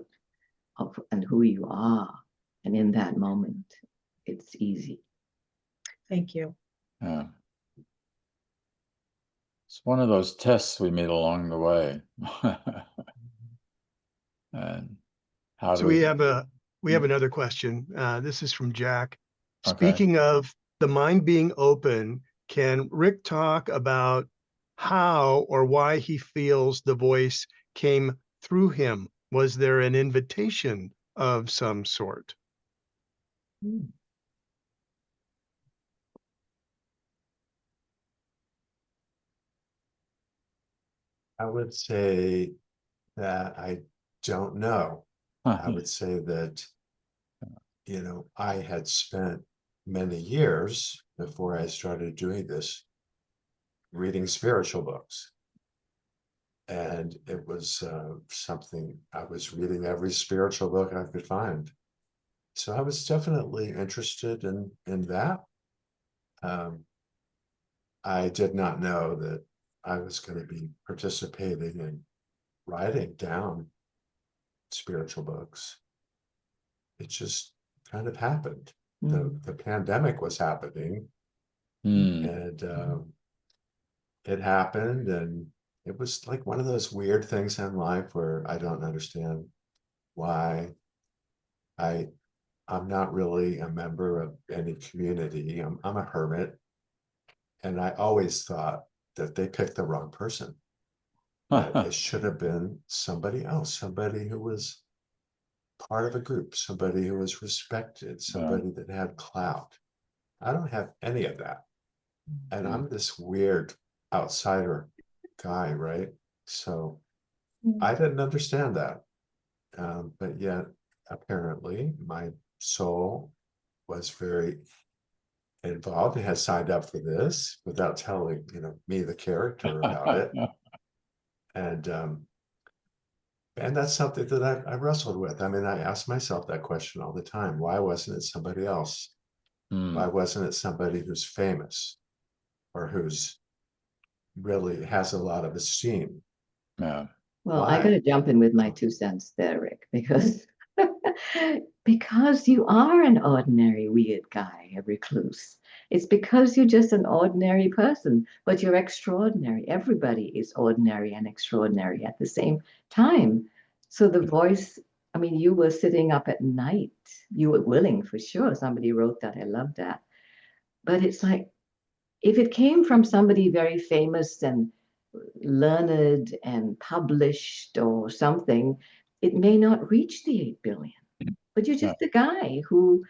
of and who you are. And in that moment, it's easy. Thank you. Yeah. It's one of those tests we meet along the way. And how do So we have another question. This is from Jack. Okay. Speaking of the mind being open, can Rick talk about how or why he feels the voice came through him. Was there an invitation of some sort? I would say that I don't know. I would say that, you know, I had spent many years before I started doing this reading spiritual books. And it was something I was reading every spiritual book I could find. So I was definitely interested in that. I did not know that I was going to be participating in writing down spiritual books. It just kind of happened. The pandemic was happening, and it happened, and it was like one of those weird things in life where I don't understand why I'm not really a member of any community. I'm a hermit, and I always thought that they picked the wrong person. That it should have been somebody else, somebody who was part of a group, somebody who was respected, somebody that had clout. I don't have any of that. And I'm this weird outsider guy, right? So I didn't understand that. But yet, apparently, my soul was very involved and had signed up for this without telling, you know, me, the character, about it. And that's something that I wrestled with. I mean, I asked myself that question all the time. Why wasn't it somebody else? Why wasn't it somebody who's famous or who's really has a lot of esteem? Yeah. Well, Why? I got to jump in with my 2 cents there, Rick, because because you are an ordinary weird guy, a recluse. It's because you're just an ordinary person, but you're extraordinary. Everybody is ordinary and extraordinary at the same time. So the voice, I mean, you were sitting up at night. You were willing for sure. Somebody wrote that. I love that. But it's like, if it came from somebody very famous and learned and published or something, it may not reach the 8 billion. But you're just the guy who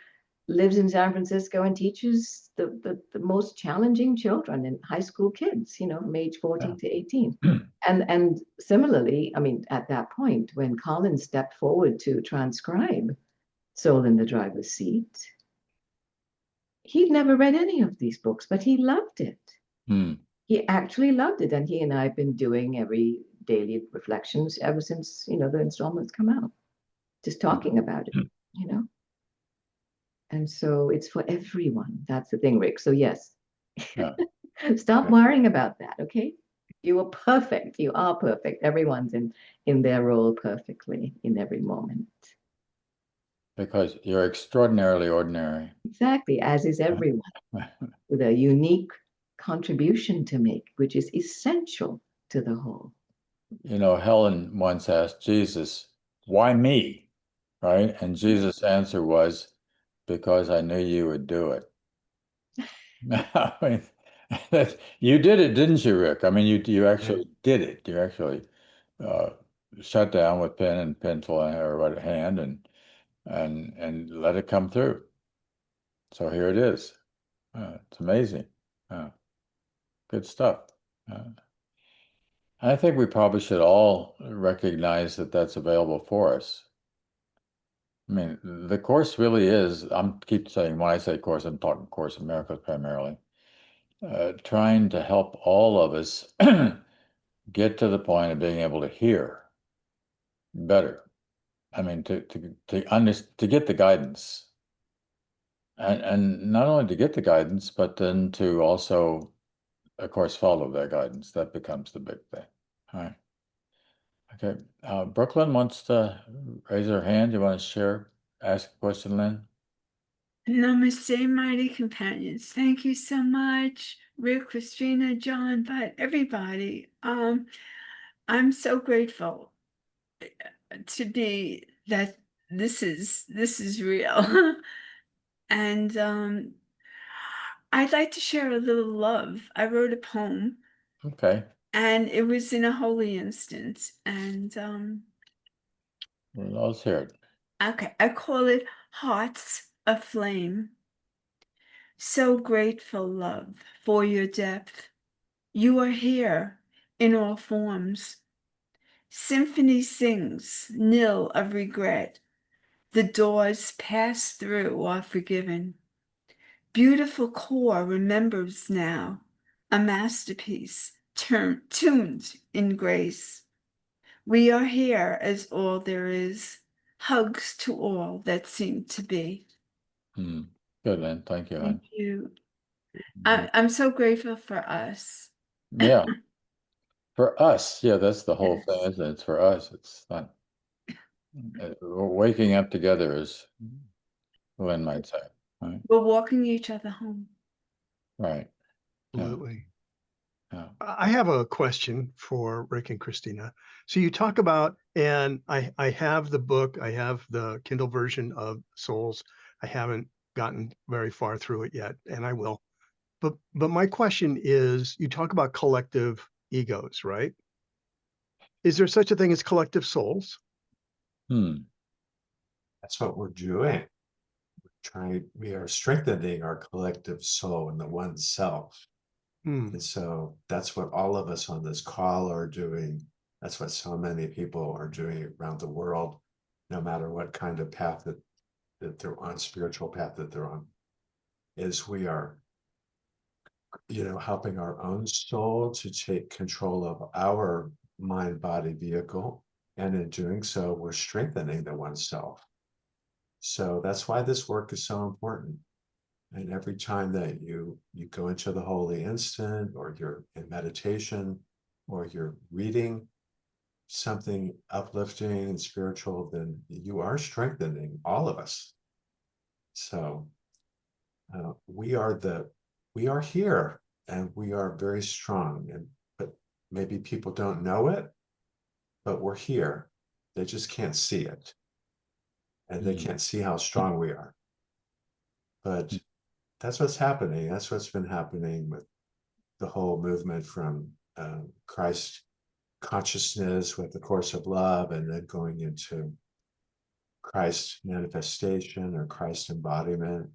lives in San Francisco and teaches the most challenging children and high school kids, you know, from age 14 to 18. And similarly, I mean, at that point, when Colin stepped forward to transcribe Soul in the Driver's Seat, he'd never read any of these books, but he loved it. He actually loved it. And he and I have been doing every daily reflections ever since, you know, the installments come out, just talking about it, you know. And so it's for everyone. That's the thing, Rick. So yes, stop worrying about that, okay? You are perfect. You are perfect. Everyone's in their role perfectly in every moment. Because you're extraordinarily ordinary. Exactly, as is everyone, with a unique contribution to make, which is essential to the whole. You know, Helen once asked Jesus, why me? Right? And Jesus' answer was, because I knew you would do it. I mean, you did it, didn't you, Rick? I mean, you actually did it. You actually sat down with pen and pencil or right hand and let it come through. So here it is. It's amazing. Good stuff. I think we probably should all recognize that that's available for us. I mean, the Course really is, keep saying, when I say Course, I'm talking Course in Miracles primarily, trying to help all of us get to the point of being able to hear better. I mean, to get the guidance. And not only to get the guidance, but then to also, of course, follow that guidance. That becomes the big thing. All right. Okay. Brooklyn wants to raise her hand. You want to share, ask a question, Lynn? Namaste, mighty companions. Thank you so much, Rick, Christina, Jon, but everybody. I'm so grateful to be that this is real. And I'd like to share a little love. I wrote a poem. Okay. And it was in a holy instance. And Well, let's hear it. okay, I call it Hearts Aflame. So grateful, love, for your depth. You are here in all forms. Symphony sings, nil of regret. The doors passed through are forgiven. Beautiful core remembers now, a masterpiece tuned in grace. We are here as all there is, hugs to all that seem to be. Good, man. Thank you, hon. Thank you. I'm so grateful for us. Yeah. For us, yeah, that's the whole thing, Yes. isn't it? It's for us. It's not waking up together, as Glenn might say. Right. We're walking each other home. Right. Yeah. Absolutely. Yeah. I have a question for Rick and Christina. So you talk about, and I have the book, I have the Kindle version of Souls. I haven't gotten very far through it yet, and I will. But my question is, you talk about collective egos, right? Is there such a thing as collective souls? That's what we're doing. We are strengthening our collective soul in the one self. And so that's what all of us on this call are doing. That's what so many people are doing around the world, no matter what kind of path that they're on, spiritual path that they're on, is we are, helping our own soul to take control of our mind-body vehicle. And in doing so, we're strengthening the one self. So that's why this work is so important. And every time that you go into the holy instant, or you're in meditation, or you're reading something uplifting and spiritual, then you are strengthening all of us. So we are here, and we are very strong. But maybe people don't know it, but we're here. They just can't see it, and they can't see how strong we are. But that's what's happening. That's what's been happening with the whole movement from Christ consciousness with the Course of Love, and then going into Christ manifestation or Christ embodiment.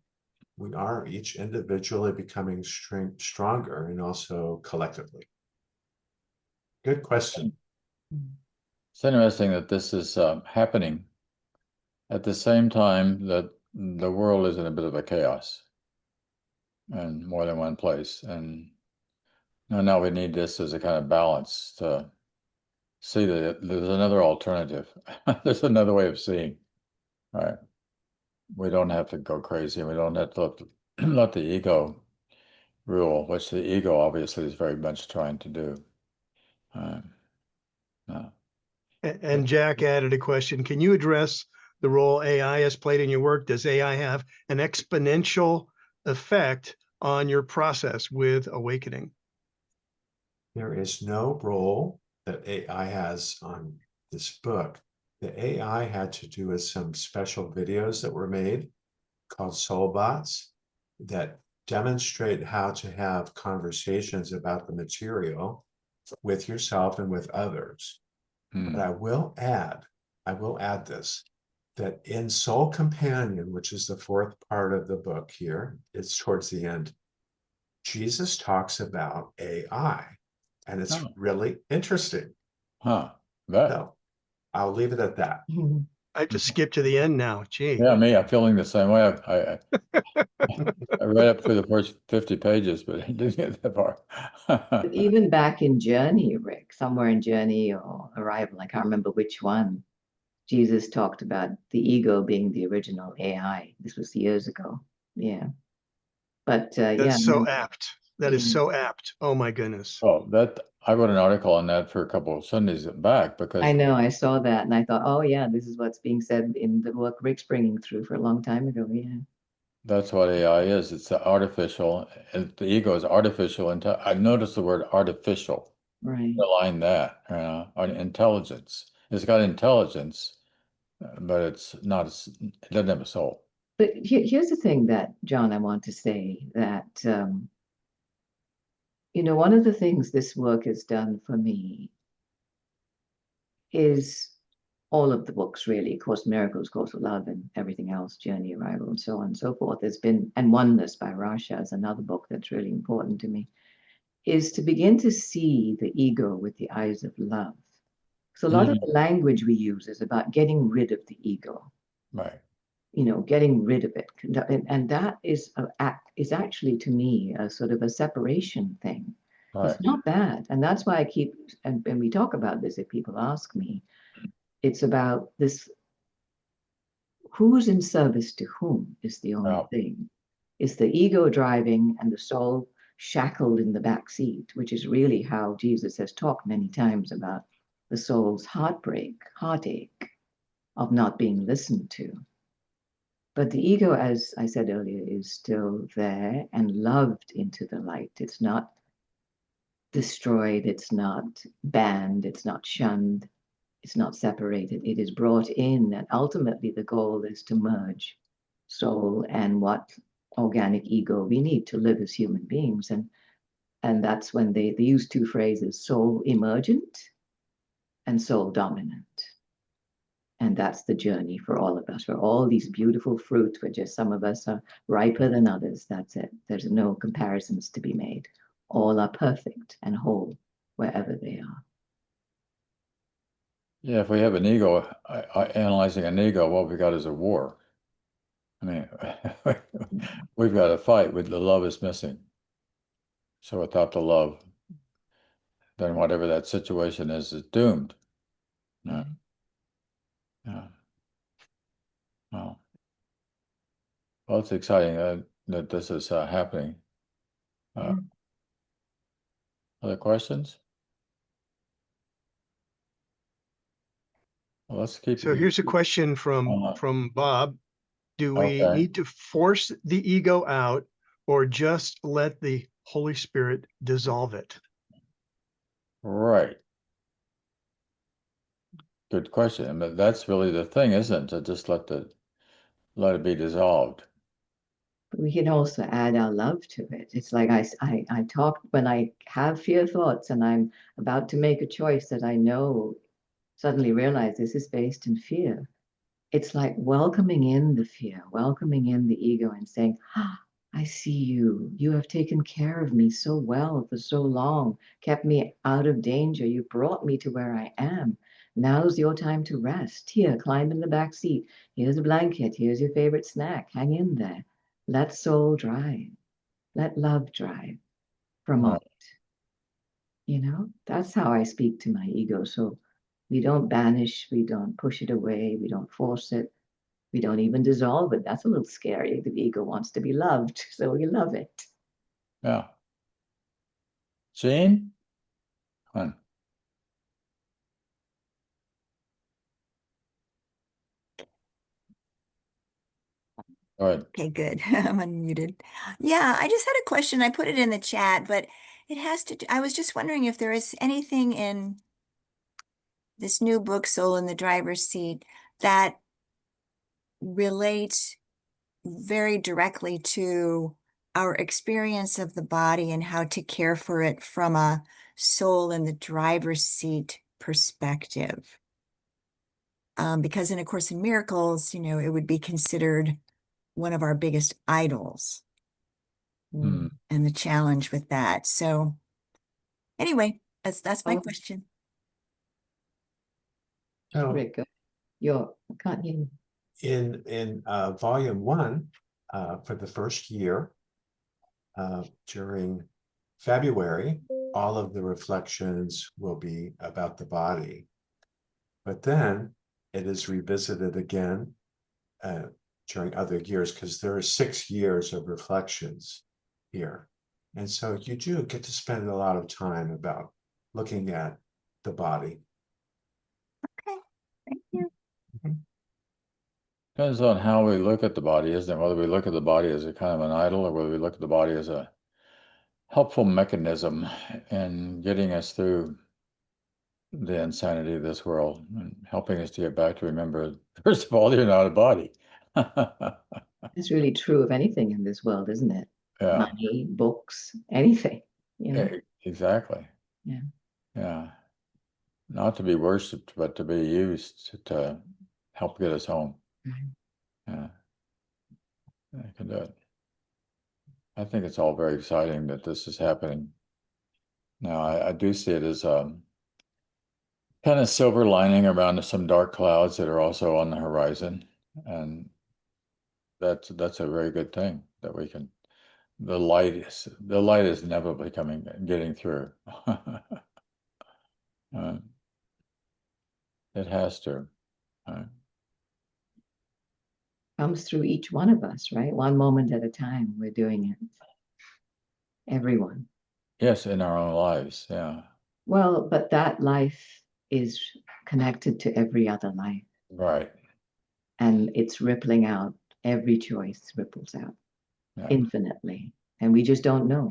We are each individually becoming stronger, and also collectively. Good question. It's interesting that this is happening at the same time that the world is in a bit of a chaos in more than one place. And now we need this as a kind of balance to see that there's another alternative. There's another way of seeing, right? We don't have to go crazy. We don't have to let the ego rule, which the ego obviously is very much trying to do. No. And Jack added a question. Can you address the role AI has played in your work? Does AI have an exponential effect on your process with awakening? There is no role that AI has on this book. The AI had to do with some special videos that were made called Soulbots that demonstrate how to have conversations about the material with yourself and with others. But I will add this, that in Soul Companion, which is the fourth part of the book here, it's towards the end, Jesus talks about AI, and it's really interesting. So I'll leave it at that. I just skipped to the end now. Gee. Yeah, me, I'm feeling the same way. I read up through the first 50 pages, but I didn't get that far. But even back in Journey, Rick, somewhere in Journey or Arrival, I can't remember which one, Jesus talked about the ego being the original AI. This was years ago. Yeah. But That's so apt. That is so apt. Oh my goodness. Oh, I wrote an article on that for a couple of Sundays back, because I know, I saw that and I thought, oh yeah, this is what's being said in the work Rick's bringing through for a long time ago. Yeah. that's what AI is. It's artificial, and the ego is artificial. I noticed the word artificial. Right. Align that, intelligence. It's got intelligence, but it doesn't have a soul. But here's the thing that, John, I want to say that You know, one of the things this work has done for me is all of the books, really, Course in Miracles, Course of Love, and everything else, Journey, Arrival, and so on and so forth. There's been, and Oneness by Rasha is another book that's really important to me, is to begin to see the ego with the eyes of love. So a lot of the language we use is about getting rid of the ego. Right. You know, getting rid of it. And that is actually, to me, a sort of a separation thing. Right. It's not bad. And that's why I keep, and we talk about this if people ask me, it's about this, who's in service to whom is the only Wow. thing. It's the ego driving and the soul shackled in the back seat, which is really how Jesus has talked many times about the soul's heartbreak, heartache of not being listened to. But the ego, as I said earlier, is still there and loved into the light. It's not destroyed, it's not banned, it's not shunned, it's not separated. It is brought in, and ultimately the goal is to merge soul and what organic ego we need to live as human beings. And that's when they use two phrases, soul emergent and soul dominant. And that's the journey for all of us, for all these beautiful fruits, where just some of us are riper than others. That's it. There's no comparisons to be made. All are perfect and whole wherever they are. Yeah, if we have an ego, analyzing an ego, what we got is a war. I mean, we've got to fight with the love is missing. So without the love, then whatever that situation is doomed. Yeah. Yeah. Wow. Well, it's exciting that this is happening. Other questions? Well, let's keep. So here's a question from Bob. Do we need to force the ego out or just let the Holy Spirit dissolve it? Right. Good question. But that's really the thing, isn't it? To just let it be dissolved. But we can also add our love to it. It's like I talk when I have fear thoughts and I'm about to make a choice that I know, suddenly realize this is based in fear. It's like welcoming in the fear, welcoming in the ego and saying, ah, I see you. You have taken care of me so well for so long, kept me out of danger. You brought me to where I am. Now's your time to rest. Here, climb in the back seat. Here's a blanket. Here's your favorite snack. Hang in there. Let soul drive. Let love drive for a moment. You know, that's how I speak to my ego. So we don't banish, we don't push it away, we don't force it. We don't even dissolve it. That's a little scary. The ego wants to be loved, so we love it. Yeah. Jean? Come on. All right. Okay, good. I'm unmuted. Yeah, I just had a question. I put it in the chat, but it has to do, I was just wondering if there is anything in this new book, Soul in the Driver's Seat, that relates very directly to our experience of the body and how to care for it from a soul in the driver's seat perspective. Because in A Course in Miracles, it would be considered one of our biggest idols. And the challenge with that. So anyway, that's my question. So Rick, I can't hear you. in volume 1, for the first year, during February, all of the reflections will be about the body. But then it is revisited again during other years, because there are 6 years of reflections here. And so you do get to spend a lot of time about looking at the body. Okay, thank you. Depends on how we look at the body, isn't it? Whether we look at the body as a kind of an idol or whether we look at the body as a helpful mechanism in getting us through the insanity of this world and helping us to get back to remember, first of all, you're not a body. It's really true of anything in this world, isn't it? Yeah. Money, books, anything. you know? Exactly. Yeah. Yeah. Not to be worshipped, but to be used to help get us home. Right. Yeah. I can do it. I think it's all very exciting that this is happening. Now, I do see it as kind of silver lining around some dark clouds that are also on the horizon. And that's a very good thing that we can, the light is inevitably getting through. It has to. Comes through each one of us, right? One moment at a time, we're doing it. Everyone. Yes, in our own lives. Yeah. Well, but that life is connected to every other life. Right. And it's rippling out. Every choice ripples out Yeah. infinitely. And we just don't know.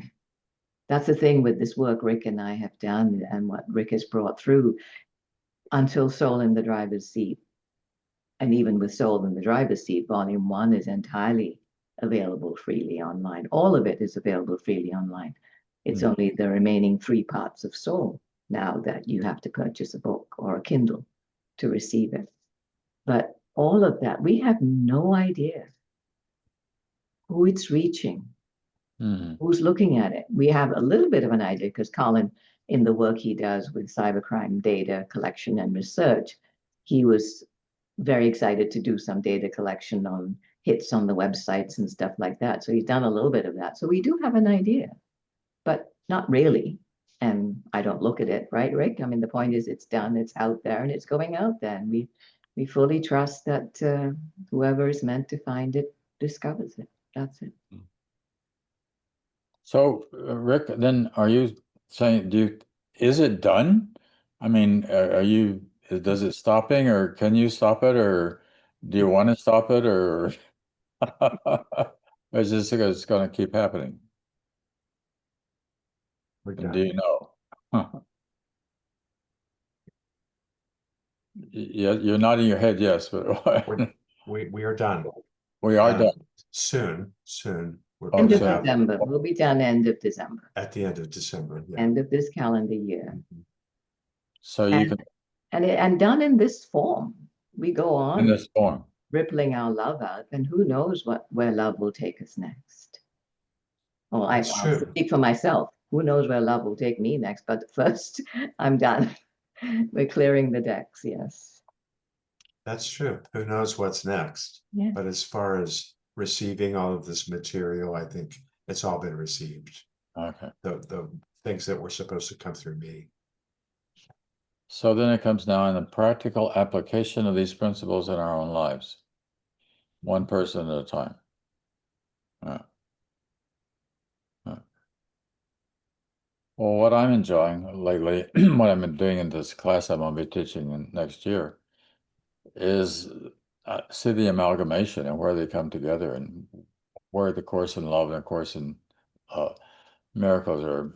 That's the thing with this work Rick and I have done and what Rick has brought through until Soul in the Driver's Seat. And even with Soul in the Driver's Seat, Volume 1 is entirely available freely online. All of it is available freely online. It's only the remaining 3 parts of Soul now that you have to purchase a book or a Kindle to receive it. But all of that, we have no idea who it's reaching, who's looking at it. We have a little bit of an idea because Colin, in the work he does with cybercrime data collection and research, he was very excited to do some data collection on hits on the websites and stuff like that. So he's done a little bit of that. So we do have an idea, but not really. And I don't look at it, right, Rick? I mean, the point is it's done, it's out there, and it's going out there. And we fully trust that whoever is meant to find it discovers it. That's it. So, Rick, then are you saying, is it done? I mean, does it stopping, or can you stop it, or do you want to stop it, or is this it's going to keep happening? We're And done. do you know? Yeah, you're nodding your head, yes, but We are done. we are done. Soon. We're End gonna of have December. We'll be done end of December, at the end of December. Yeah. end of this calendar year. So you can, And done in this form. We go in on this form. rippling our love out, and who knows where love will take us next. Well, I'll That's true. speak for myself. Who knows where love will take me next? But first, I'm done. We're clearing the decks, yes. That's true. Who knows what's next? Yeah. But as far as receiving all of this material, I think it's all been received. Okay. The things that were supposed to come through me. So then it comes now in the practical application of these principles in our own lives, one person at a time. Well, what I'm enjoying lately, what I've been doing in this class I'm going to be teaching next year, is see the amalgamation and where they come together, and where the Course in Love and the Course in Miracles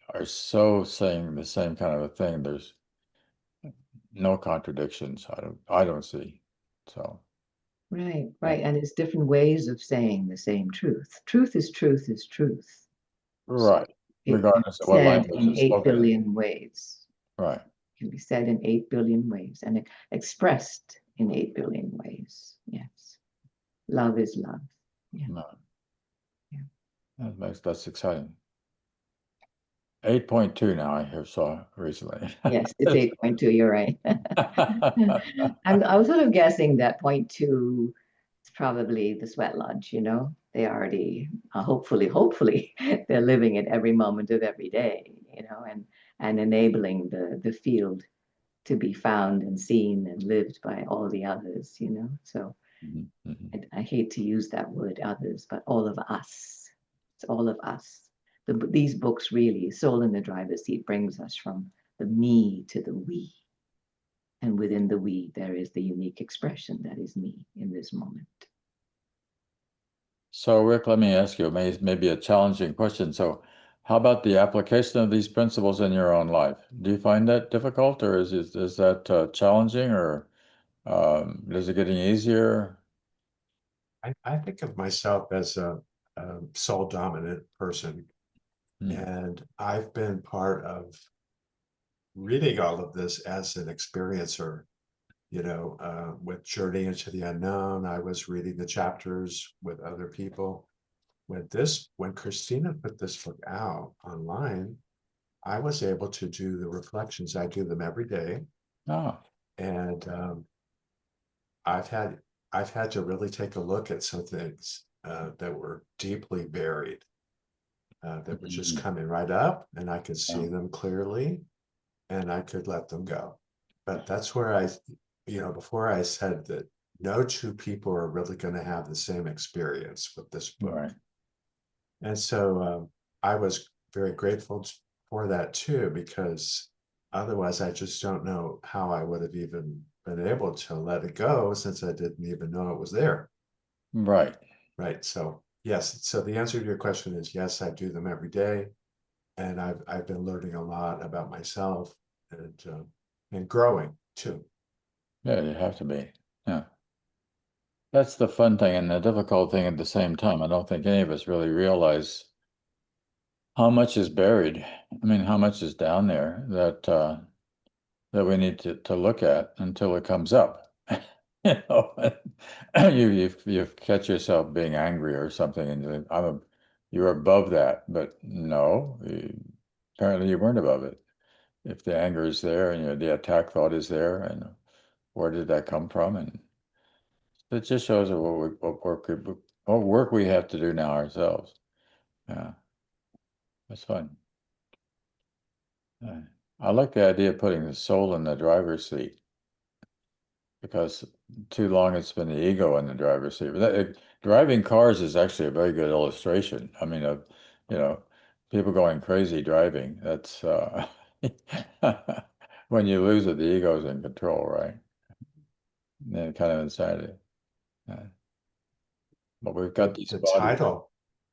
are so saying the same kind of a thing. There's no contradictions. I don't see. So. Right. And it's different ways of saying the same truth. Truth is truth is truth. Right. It Regardless of what said language in is 8 spoken. billion ways. Right. It can be said in 8 billion ways and expressed in 8 billion ways. Yes. Love is love. Yeah. No. Yeah. That's exciting. 8.2 now, I saw recently. Yes, it's 8.2, you're right. I was sort of guessing that 0.2 is probably the sweat lodge, They already, hopefully, they're living it every moment of every day, and enabling the field to be found and seen and lived by all the others, So I hate to use that word others, but all of us. It's all of us. These books really, Soul in the Driver's Seat, brings us from the me to the we. And within the we, there is the unique expression that is me in this moment. So, Rick, let me ask you maybe a challenging question. So, how about the application of these principles in your own life? Do you find that difficult, or is that challenging, or is it getting easier? I think of myself as a soul dominant person. And I've been part of reading all of this as an experiencer, with Journey into the Unknown. I was reading the chapters with other people. When Christina put this book out online, I was able to do the reflections. I do them every day. Oh, And I've had to really take a look at some things that were deeply buried, that were just coming right up, and I could see them clearly, and I could let them go. But that's where before I said that no two people are really going to have the same experience with this book. right. And so I was very grateful for that too, because otherwise I just don't know how I would have even been able to let it go, since I didn't even know it was there. Right. Right. So yes. So the answer to your question is yes, I do them every day. And I've been learning a lot about myself and growing too. Yeah, you have to be. Yeah. That's the fun thing and the difficult thing at the same time. I don't think any of us really realize how much is buried. I mean, how much is down there that we need to look at until it comes up. You know, you catch yourself being angry or something, and you're above that, but no, apparently you weren't above it. If the anger is there and the attack thought is there, and where did that come from? And it just shows what work we have to do now ourselves. Yeah, that's fun. I like the idea of putting the soul in the driver's seat, because too long it's been the ego in the driver's seat. Driving cars is actually a very good illustration. I mean, people going crazy driving. That's when you lose it, the ego's in control, right? And kind of insanity. But we've got these The bodies.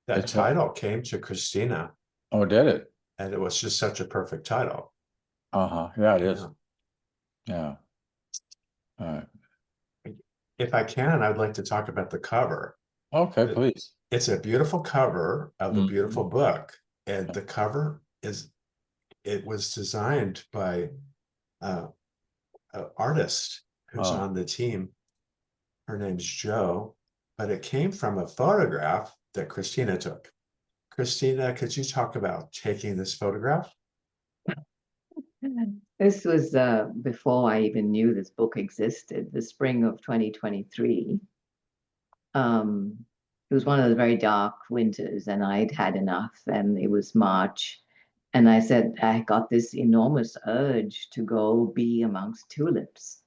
that It's what? title came to Christina, Oh, did it? and it was just such a perfect title. Uh-huh. Yeah, it is. Yeah. Yeah. All right. If I can, I'd like to talk about the cover. Okay, please. It's a beautiful cover of a beautiful Mhm. book, and the cover was designed by an artist who's Oh. on the team. Her name's Jo, but it came from a photograph that Christina took. Christina, could you talk about taking this photograph? This was before I even knew this book existed, the spring of 2023. It was one of the very dark winters, and I'd had enough, and it was March. And I said, I got this enormous urge to go be amongst tulips.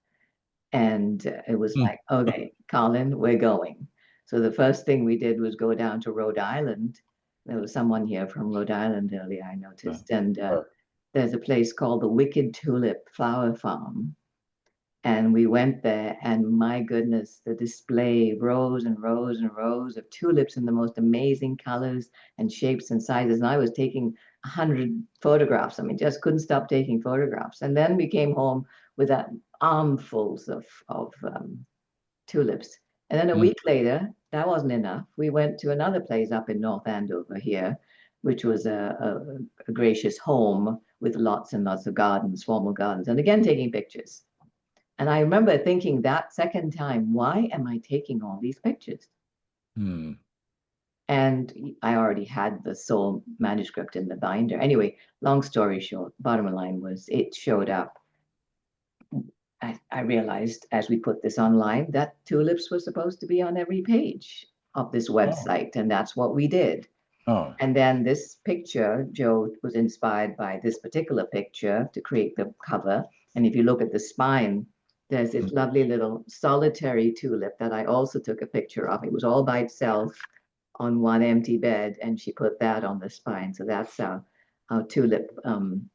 And it was like, okay, Colin, we're going. So the first thing we did was go down to Rhode Island. There was someone here from Rhode Island earlier, I noticed. And there's a place called the Wicked Tulip Flower Farm. And we went there, and my goodness, the display, rows and rows and rows of tulips in the most amazing colors and shapes and sizes. And I was taking 100 photographs. I mean, just couldn't stop taking photographs. And then we came home with that armfuls of tulips. And then a week later, that wasn't enough. We went to another place up in North Andover here, which was a gracious home with lots and lots of gardens, formal gardens, and again taking pictures. And I remember thinking that second time, why am I taking all these pictures? And I already had the soul manuscript in the binder. Anyway, long story short, bottom line was it showed up. I realized as we put this online that tulips were supposed to be on every page of this website, and that's what we did. Oh. And then this picture, Jo was inspired by this particular picture to create the cover. And if you look at the spine, there's this lovely little solitary tulip that I also took a picture of. It was all by itself on one empty bed, and she put that on the spine. So that's our tulip on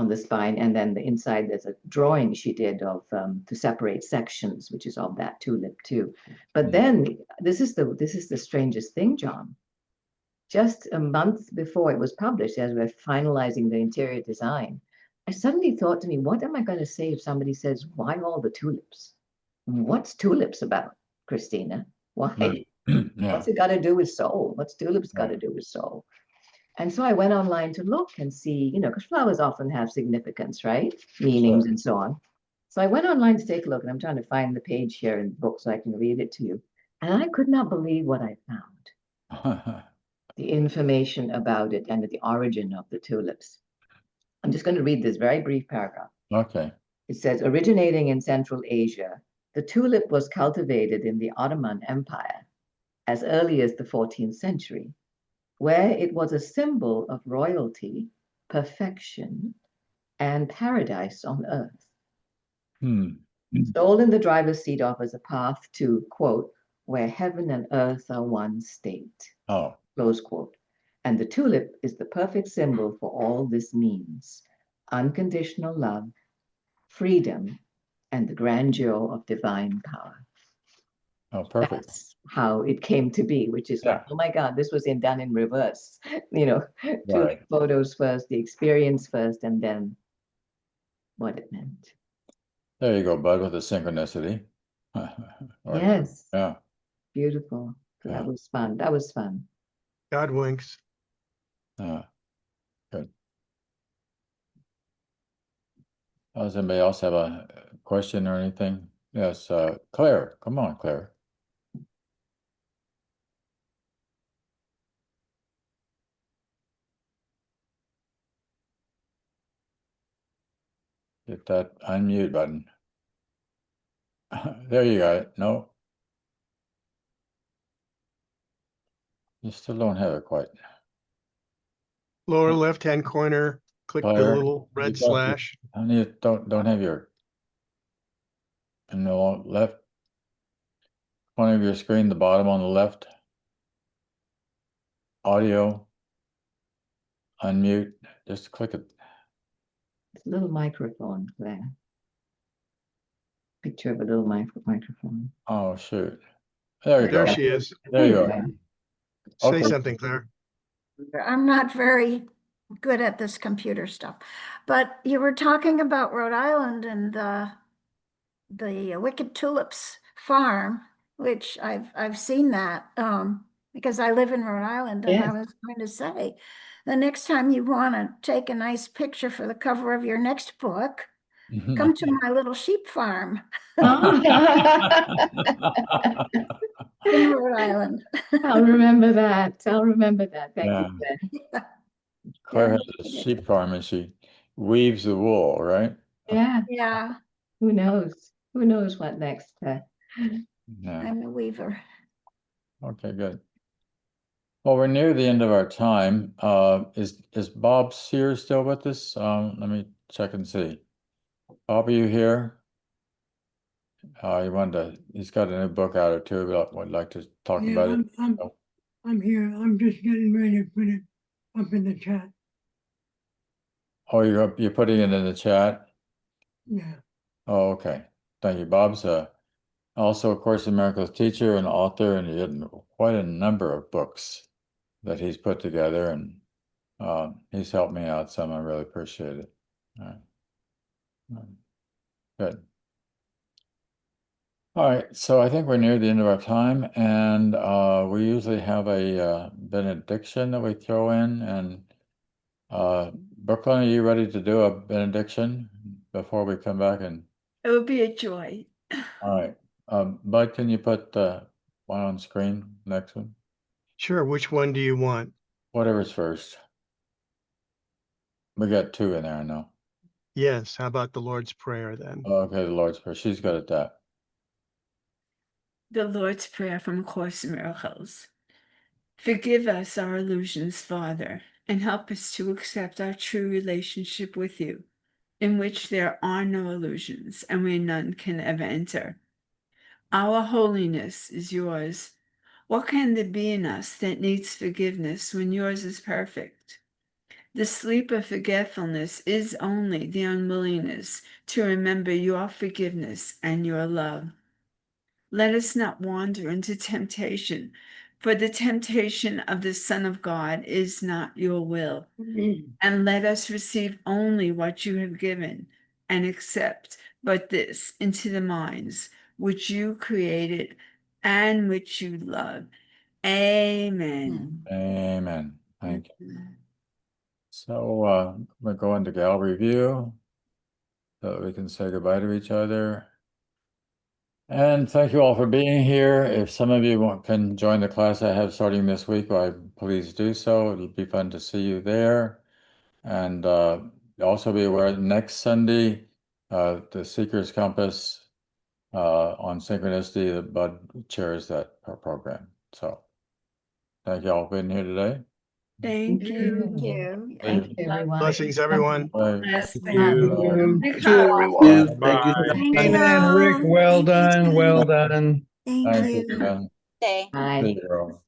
the spine. And then the inside, there's a drawing she did of to separate sections, which is of that tulip too. But then this is the strangest thing, Jon. Just a month before it was published, as we're finalizing the interior design, I suddenly thought to me, what am I going to say if somebody says, why all the tulips? What's tulips about, Christina? Why? Yeah. What's it got to do with soul? What's tulips got to do with soul? And so I went online to look and see, because flowers often have significance, right? Meanings Sure. and so on. So I went online to take a look, and I'm trying to find the page here in the book so I can read it to you. And I could not believe what I found, the information about it and the origin of the tulips. I'm just going to read this very brief paragraph. Okay. It says, originating in Central Asia, the tulip was cultivated in the Ottoman Empire as early as the 14th century, where it was a symbol of royalty, perfection, and paradise on earth. Hmm. Soul in the driver's seat offers a path to, quote, where heaven and earth are one state, Oh, close quote. And the tulip is the perfect symbol for all this means: unconditional love, freedom, and the grandeur of divine power. oh, perfect. That's how it came to be, which is like, Yeah. oh my God, this was done in reverse. Tulip Right. photos first, the experience first, and then what it meant. There you go, bud, with the synchronicity. Or- Yes, Yeah. beautiful. So Yeah. that was fun. That was fun. God winks. Good. Does anybody else have a question or anything? Yes, Claire. Come on, Claire. Hit that unmute button. There you got it. No. You still don't have it quite. Lower left-hand corner, click the Claire, little you red don't- slash. I need don't have your in the left corner of your screen, the bottom on the left. Audio. Unmute. Just click it. It's a little microphone there. Picture of a little microphone. Oh shoot. There you There go. she is. There you There are. Say Okay. something, Claire. I'm not very good at this computer stuff, but you were talking about Rhode Island and the Wicked Tulips farm, which I've seen that because I live in Rhode Island, and Yes. I was going to say, the next time you want to take a nice picture for the cover of your next book, come to my little sheep farm in Rhode Island. I'll remember that. I'll remember that. Thank Yeah. you, Claire. Claire Yeah. has a sheep farm and she weaves the wool, right? Yeah. Yeah, Who knows? Who knows what next, Claire? Yeah. I'm a weaver. Okay, good. Well, we're near the end of our time. Is Bob Sear still with us? Let me check and see. Bob, are you here? He's got a new book out or two. Would like to talk Yeah, about it. I'm here. I'm just getting ready to put it up in the chat. Oh, you're putting it in the chat? Yeah. Oh, okay. Thank you. Bob's also a Course in Miracles teacher and author, and he had quite a number of books that he's put together, and he's helped me out some. I really appreciate it. Good. All right, so I think we're near the end of our time, and we usually have a benediction that we throw in. And Brooklyn, are you ready to do a benediction before we come back? And It would be a joy. all right, Bud, can you put one on screen? Next one, Sure. Which one do you want? whatever's first. We got two in there, I know. Yes. How about the Lord's Prayer then? Okay, the Lord's Prayer. She's good at that. The Lord's Prayer from Course in Miracles. Forgive us our illusions, Father, and help us to accept our true relationship with you, in which there are no illusions and where none can ever enter. Our holiness is yours. What can there be in us that needs forgiveness when yours is perfect? The sleep of forgetfulness is only the unwillingness to remember your forgiveness and your love. Let us not wander into temptation, for the temptation of the Son of God is not your will. And let us receive only what you have given, and accept but this into the minds which you created and which you love. Amen. Amen. Thank you. So we'll go into gallery view so that we can say goodbye to each other. And thank you all for being here. If some of you can join the class I have starting this week, please do so. It'll be fun to see you there. And also be aware next Sunday, the Seeker's Compass on Synchronicity, the Bud chairs that program. So thank you all for being here today. Thank you. Thank you. Thank you, everyone. Blessings, everyone. Bye. Bless Thank you. you. Big To hug. everyone. Thank you, Bye. Thank Jon you. and Rick. Well Thank you, done. Well Jon. done. Thank Thank you, you. Jen. Day. Bye. See you all.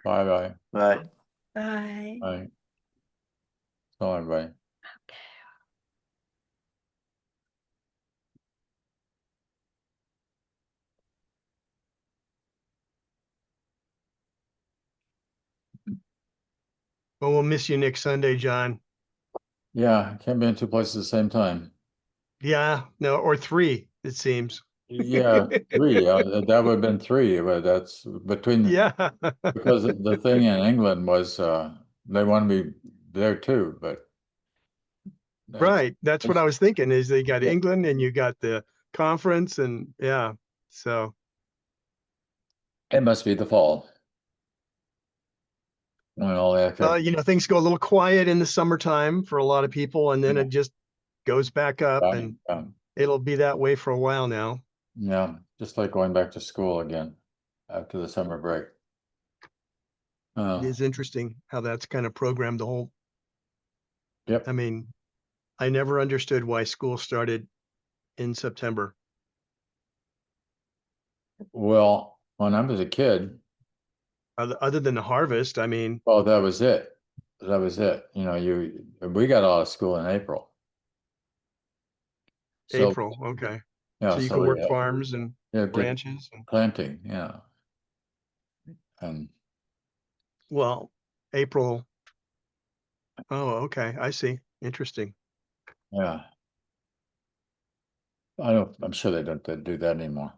Bye-bye. Bye. Bye. Bye. So everybody. Well, we'll miss you next Sunday, John. Yeah, can't be in two places at the same time. Yeah, no, or three, it seems. Yeah, three. That would have been three, but that's between Yeah. because the thing in England was they wanted me there too, but Right. That's what I was thinking is they got Yeah. England and you got the conference and yeah. So it must be the fall when all the activity you know, things go a little quiet in the summertime for a lot of people and then Yeah. it just goes back up and it'll be that way for a while now. yeah, just like going back to school again after the summer break. It is interesting how that's kind of programmed the whole. Yep. I mean, I never understood why school started in September. Well, when I was a kid, Other than the harvest, I mean, oh, that was it. That was it. You know, we got out of school in April. So April. Okay. yeah, So you so can we work had- farms and yeah, get ranches. planting, yeah. And Well, April. Oh, okay. I see. Interesting. yeah. I'm sure they don't do that anymore.